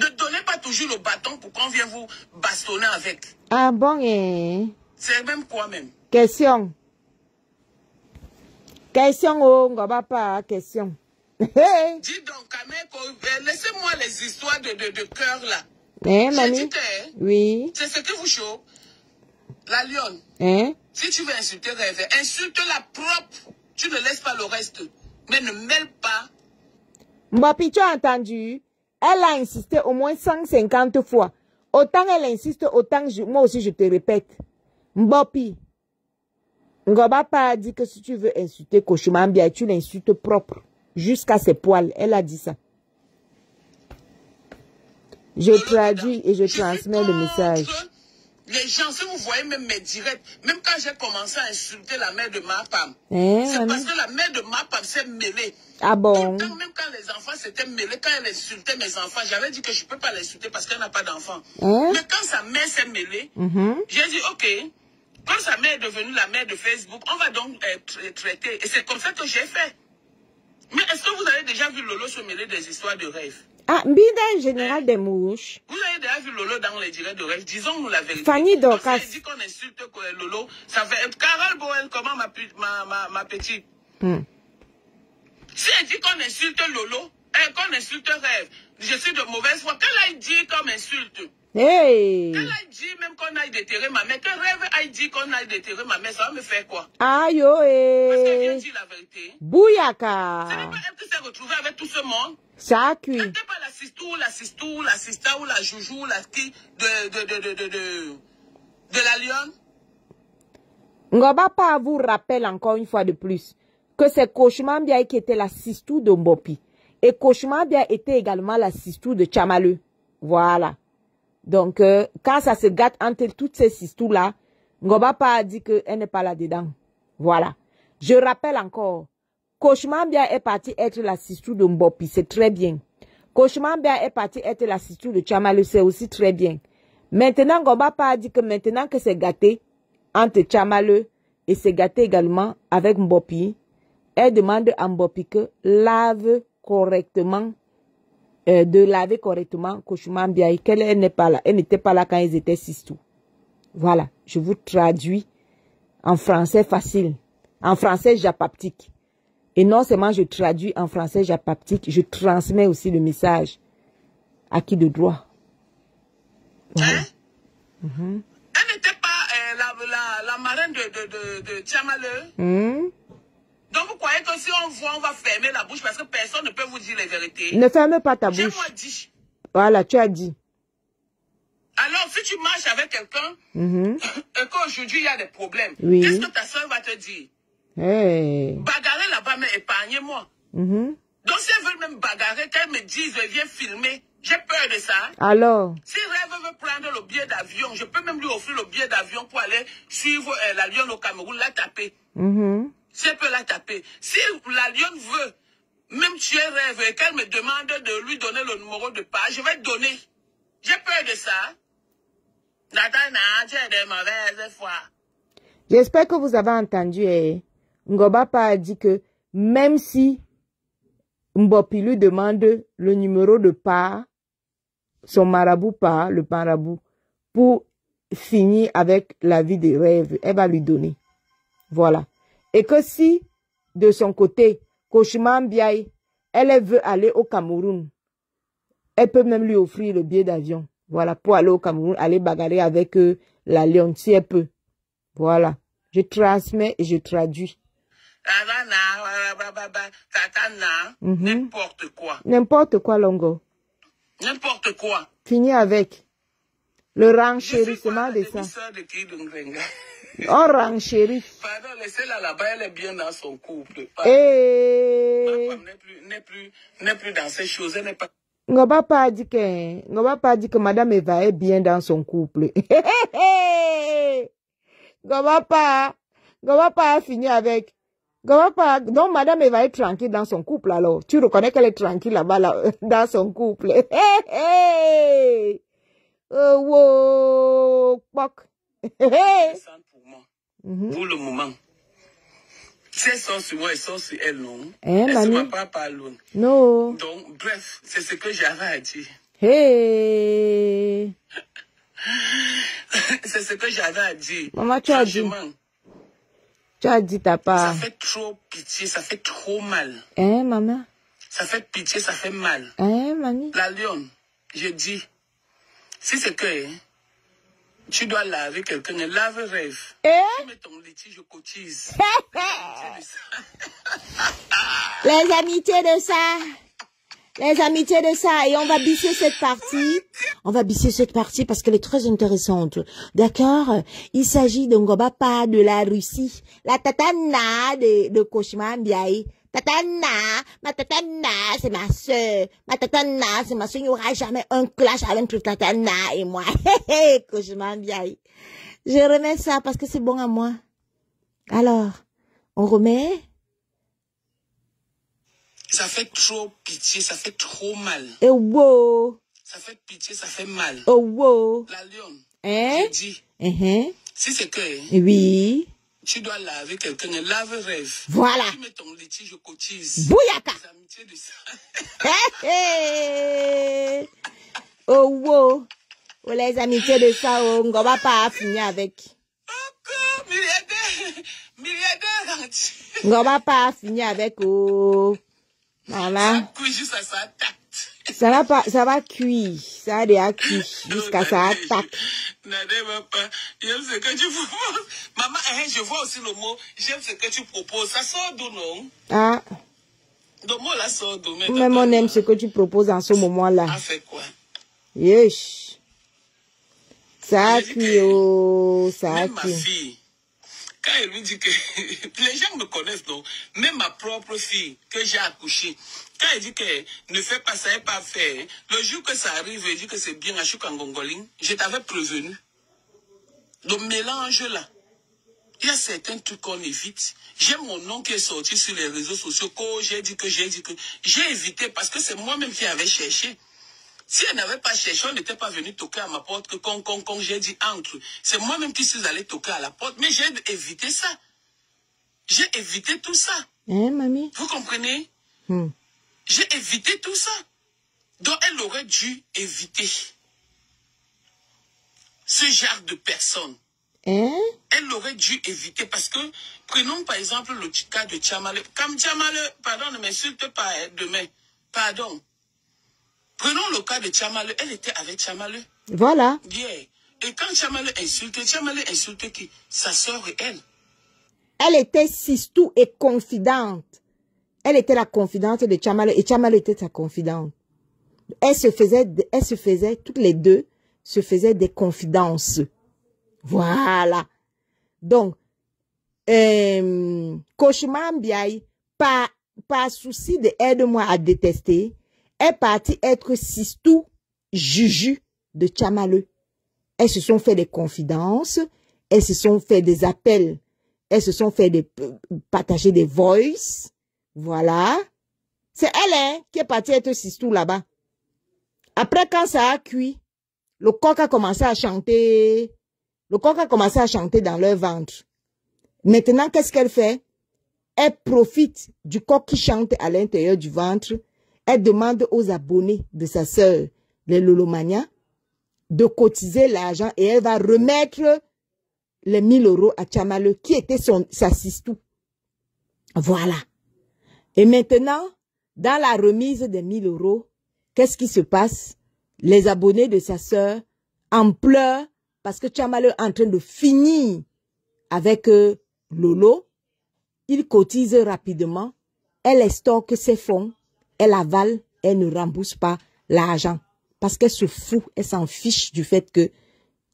Ne donnez pas toujours le bâton pour qu'on vienne vous bastonner avec. Ah bon, hein? C'est même quoi même? Question. Question, oh, on va pas, question. Dis donc, Kameko, laissez-moi les histoires de cœur là. Hein, mamie? Dit, oui. C'est ce que vous chaud. La lionne. Hein? Si tu veux insulter Rêve, insulte-la propre. Tu ne laisses pas le reste. Mais ne mêle pas. Mbapi, tu as entendu? Elle a insisté au moins 150 fois. Autant elle insiste, autant moi aussi je te répète. Mbapi. Ngobapa a dit que si tu veux insulter Koshumambia, tu l'insultes propre. Jusqu'à ses poils. Elle a dit ça. Je traduis et je transmets le message. Les gens, si vous voyez même mes directs, même quand j'ai commencé à insulter la mère de ma femme, c'est parce que la mère de ma femme s'est mêlée. Ah bon? Même quand les enfants s'étaient mêlés, quand elle insultait mes enfants, j'avais dit que je ne peux pas l'insulter parce qu'elle n'a pas d'enfants. Mais quand sa mère s'est mêlée, j'ai dit, ok, quand sa mère est devenue la mère de Facebook, on va donc traiter. Et c'est comme ça que j'ai fait. Mais est-ce que vous avez déjà vu Lolo se mêler des histoires de rêve? Ah, Bida en général des mouches. Vous avez déjà vu Lolo dans les directs de rêve? Disons-nous la vérité. Fanny Dorcas. Si elle dit qu'on insulte Lolo, ça fait... Carole Boel, comment ma petite? Si elle dit qu'on insulte Lolo, qu'on insulte Rêve, je suis de mauvaise foi. Qu'elle aille dire qu'on m'insulte. Hey. Qu'elle aille dire même qu'on aille déterrer ma mère. Que Rêve aille dire qu'on aille déterrer ma mère, ça va me faire quoi? Aïe, oh, Parce qu'elle vient dire la vérité. Bouyaka. Ce n'est pas elle qui s'est retrouvée avec tout ce monde. Ça a cuit. Elle n'était pas la sista ou la joujou, la ski de la lionne. Ngobapa vous rappelle encore une fois de plus que c'est Koshumambia qui était la sistou de Mbopi. Et Koshumambia était également la sistou de Tchamaleu. Voilà. Donc, quand ça se gâte entre toutes ces sistous-là, Ngobapa a dit qu'elle n'est pas là-dedans. Voilà. Je rappelle encore, Koshumambia est parti être la sistou de Mbopi, c'est très bien. Koshumambia est parti être la sistou de Tchamaleu, c'est aussi très bien. Maintenant, Ngobapa a dit que maintenant que c'est gâté entre Tchamaleu et c'est gâté également avec Mbopi, elle demande à Mbopi que lave correctement, de laver correctement Koshumambia, qu'elle n'est pas là, elle n'était pas là quand ils étaient sistous. Voilà, je vous traduis en français facile, en français japaptique. Et non seulement je traduis en français japaptique, je transmets aussi le message à qui de droit. Voilà. Elle n'était pas la marraine de Tchamaleu. Donc vous croyez que si on voit, on va fermer la bouche parce que personne ne peut vous dire les vérités? Ne ferme pas ta bouche. J'ai moi dit. Voilà, tu as dit. Alors, si tu marches avec quelqu'un et qu'aujourd'hui il y a des problèmes, oui. Qu'est-ce que ta soeur va te dire? Hey. Bagarrer là-bas, mais épargnez-moi. Donc si elle veut même bagarrer, qu'elle me dise, viens filmer. J'ai peur de ça. Alors? Si Rêve veut prendre le billet d'avion, je peux même lui offrir le billet d'avion pour aller suivre la lionne au Cameroun, la taper. Si elle peut la taper. Si la lionne veut même tuer Rêve et qu'elle me demande de lui donner le numéro de page, je vais donner. J'ai peur de ça. Natana, tu es de mauvaise foi. J'espère que vous avez entendu. Ngobapa a dit que même si Mbopi lui demande le numéro de part, son marabout part, le marabout, pour finir avec la vie des rêves, elle va lui donner. Voilà. Et que si, de son côté, Koshumambia, elle veut aller au Cameroun, elle peut même lui offrir le billet d'avion. Voilà, pour aller au Cameroun, aller bagarrer avec la lionne, si elle peut. Voilà. Je transmets et je traduis. N'importe quoi. N'importe quoi, Longo. N'importe quoi. Fini avec le renchérissement de ça. On renchérit. Pardon, laissez-la là-bas, elle est bien dans son couple. Et... Ma femme n'est plus dans ces choses, elle n'est pas... Ngobapa a dit que Madame Eva est bien dans son couple. Ngobapa a fini avec. Ngobapa, donc Madame Eva est tranquille dans son couple alors. Tu reconnais qu'elle est tranquille là-bas dans son couple. Wow, poc. Pour moi, pour le moment. Si elles sont sur moi, elles sont sur elle, non? Elles ne sont pas loin. Non. Donc, bref, c'est ce que j'avais à dire. Hey. C'est ce que j'avais à dire. Maman, tu as dit. Tu as dit ta part. Ça fait trop pitié, ça fait trop mal. Hein, maman? Ça fait pitié, ça fait mal. Hein, mamie? La lionne, je dis, si c'est que tu dois laver quelqu'un, lave Rêve. Tu mets ton litige, je cotise. Les amitiés de ça. Les amitiés de ça. Et on va bisser cette partie. On va bisser cette partie parce qu'elle est très intéressante. D'accord? Il s'agit de Ngobapa de la Russie. La tatana de Koshima Mbiaye. Tatana, ma tatana, c'est ma soeur. Ma tatana, c'est ma soeur. Il n'y aura jamais un clash avec tatana et moi. Koshima Mbiaye. Je remets ça parce que c'est bon à moi. Alors, on remet. Ça fait trop pitié, ça fait trop mal. Et wow. Ça fait pitié, ça fait mal. Oh wow. La lionne. Hein? Je dis. Si c'est que. Oui. Tu dois laver quelqu'un, un lave-rêve. Voilà. Tu mets ton litige, je cotise. Bouyaka. Les amitiés de ça. Oh wow. Oh, les amitiés de ça, on va pas finir avec. Milliardaire. On va pas finir avec, oh. Voilà. Ça cuit jusqu'à ça attaque. Ça va cuire. Ça a déjà cuit jusqu'à ça attaque. Nadé va pas. J'aime ce que tu proposes. Maman, je vois aussi le mot. J'aime ce que tu proposes. Ça sort d'où, non? Ah. Le mot là sort d'où? Même on aime ce que tu proposes en ce moment-là. A fait quoi? Yesh. Ça a cuit, oh. Ça a cuit. Même ma fille. Quand elle lui dit que les gens me connaissent, non? Même ma propre fille que j'ai accouchée, quand elle dit que ne fais pas ça et pas faire, le jour que ça arrive, elle dit que c'est bien à Chukangongoling, je t'avais prévenu. Le mélange là, il y a certains trucs qu'on évite. J'ai mon nom qui est sorti sur les réseaux sociaux, que j'ai dit que j'ai évité parce que c'est moi-même qui avais cherché. Si elle n'avait pas cherché, on n'était pas venu toquer à ma porte que quand j'ai dit entre. C'est moi-même qui suis allé toquer à la porte. Mais j'ai évité ça. J'ai évité tout ça. Hein, mamie? Vous comprenez? J'ai évité tout ça. Donc, elle aurait dû éviter ce genre de personnes. Hein? Elle aurait dû éviter parce que, prenons par exemple le cas de Tchamale. Comme Tchamale, pardon, ne m'insulte pas demain. Pardon. Prenons le cas de Tchamale. Elle était avec Tchamale. Voilà. Yeah. Et quand Tchamale insulte qui? Sa sœur et elle. Elle était sistou et confidente. Elle était la confidente de Tchamale et Tchamale était sa confidente. Elle se faisait, toutes les deux, se faisaient des confidences. Voilà. Donc, Koshima Mbiaye, pas souci de aide-moi à détester, est partie être sistou juju de Tchamale. Elles se sont fait des confidences, elles se sont fait des appels, elles se sont fait partager des voices. Voilà. C'est elle qui est partie être sistou là-bas. Après, quand ça a cuit, le coq a commencé à chanter. Le coq a commencé à chanter dans leur ventre. Maintenant, qu'est-ce qu'elle fait? Elle profite du coq qui chante à l'intérieur du ventre. Elle demande aux abonnés de sa sœur, les Lolomania, de cotiser l'argent et elle va remettre les 1000 € à Tchamale, qui était sa sistou. Voilà. Et maintenant, dans la remise des 1000 €, qu'est-ce qui se passe? Les abonnés de sa sœur en pleurent parce que Tchamale est en train de finir avec Lolo. Il cotise rapidement. Elle stocke ses fonds. Elle avale. Elle ne rembourse pas l'argent. Parce qu'elle se fout. Elle s'en fiche du fait que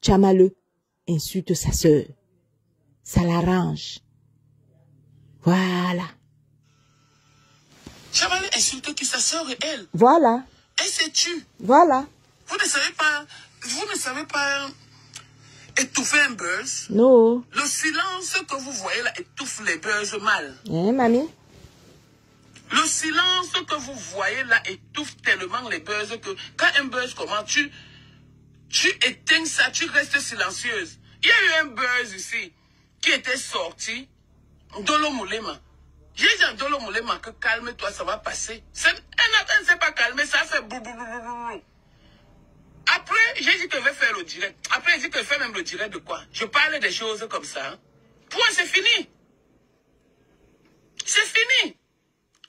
Tchamale insulte sa sœur. Ça l'arrange. Voilà. Tchamale insulte qui sa sœur et elle. Voilà. Elle se tue. Voilà. Vous ne savez pas étouffer un buzz. Non. Le silence que vous voyez là étouffe les buzz mal. Hein, mamie? Le silence que vous voyez là étouffe tellement les buzz que quand un buzz commence, tu éteins ça, tu restes silencieuse. Il y a eu un buzz ici qui était sorti. Dolo Moulema. J'ai dit à Dolo Moulema que calme-toi, ça va passer. Elle ne s'est pas calmée, ça fait brou. Après, j'ai dit que je vais faire le direct. Après, j'ai dit que je fais même le direct de quoi? Je parle des choses comme ça. Hein. Point, c'est fini. C'est fini.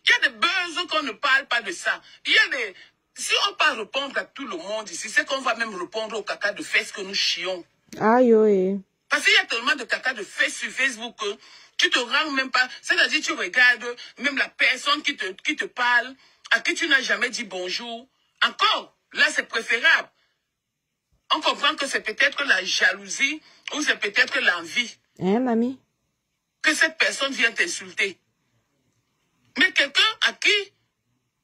Il y a des buzz qu'on ne parle pas de ça. Il y a des... Si on peut répondre à tout le monde ici, c'est qu'on va même répondre au caca de fesses que nous chions. Aïe, oui. Parce qu'il y a tellement de caca de fesses sur Facebook que tu te rends même pas... C'est-à-dire tu regardes même la personne qui te parle, à qui tu n'as jamais dit bonjour. Encore, là c'est préférable. On comprend que c'est peut-être la jalousie ou c'est peut-être l'envie. Hein, mamie? Que cette personne vient t'insulter. Mais quelqu'un à qui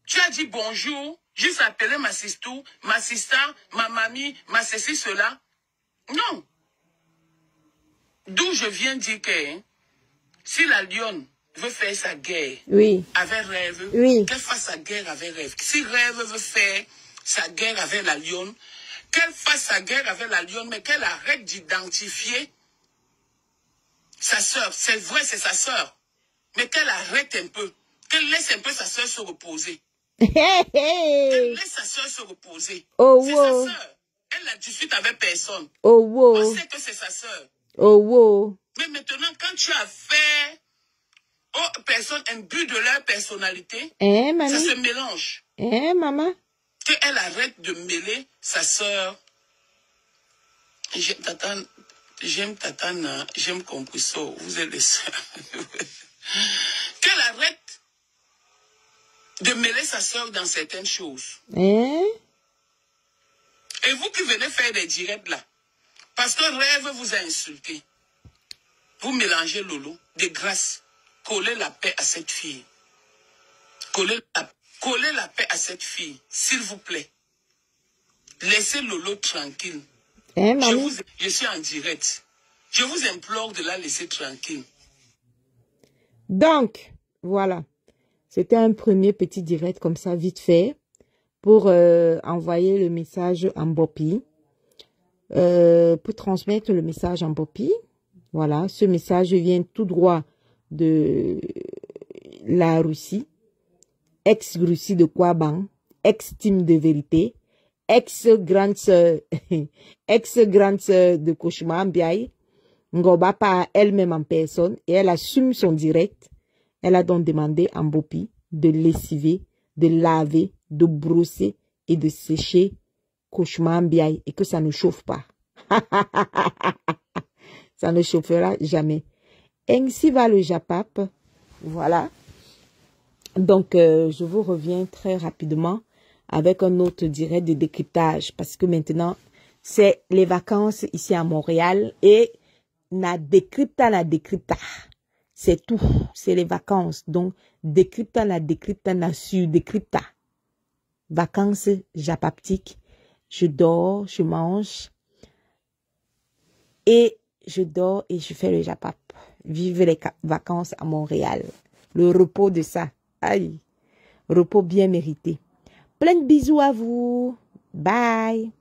tu as dit bonjour, juste appelé ma sistou, ma sista, ma mamie, ma ceci, cela. Non. D'où je viens dire que hein, si la lionne veut faire sa guerre avec rêve, qu'elle fasse sa guerre avec rêve. Si rêve veut faire sa guerre avec la lionne, qu'elle fasse sa guerre avec la lionne, mais qu'elle arrête d'identifier sa sœur. C'est vrai, c'est sa sœur. Mais qu'elle arrête un peu. Qu'elle laisse un peu sa sœur se reposer. Qu'elle laisse sa sœur se reposer. C'est sa sœur. Elle la discute avec personne. On sait que c'est sa sœur. Mais maintenant, quand tu as fait aux personnes un but de leur personnalité, ça se mélange. Maman? Qu'elle arrête de mêler sa sœur. J'aime Tatana, j'aime Compriso, vous êtes les sœurs. Qu'elle arrête de mêler sa sœur dans certaines choses. Et vous qui venez faire des directs là, parce que Rêve vous a insulté, vous mélangez Lolo, de grâce, collez la paix à cette fille. Collez la paix à cette fille, s'il vous plaît. Laissez Lolo tranquille. Je suis en direct. Je vous implore de la laisser tranquille. Donc, voilà. C'était un premier petit direct comme ça, vite fait, pour envoyer le message en Bopi. Pour transmettre le message en Bopi. Voilà, ce message vient tout droit de la Russie. Ex-Russie de Kouaban, ex-team de vérité, ex-grande sœur de Koshma Mbiaye, Ngoba pas elle-même en personne, et elle assume son direct. Elle a donc demandé à Mbopi de lessiver, de laver, de brosser et de sécher Koshma Mbiaye, et que ça ne chauffe pas. Ça ne chauffera jamais. Ainsi va le Japap. Voilà. Donc, je vous reviens très rapidement avec un autre direct de décryptage parce que maintenant, c'est les vacances ici à Montréal et na décrypta. C'est tout. C'est les vacances. Donc, décrypta na sur décrypta. Vacances japaptiques. Je dors, je mange et je dors et je fais le japap. Vive les vacances à Montréal. Le repos de ça. Aïe, repos bien mérité. Plein de bisous à vous. Bye.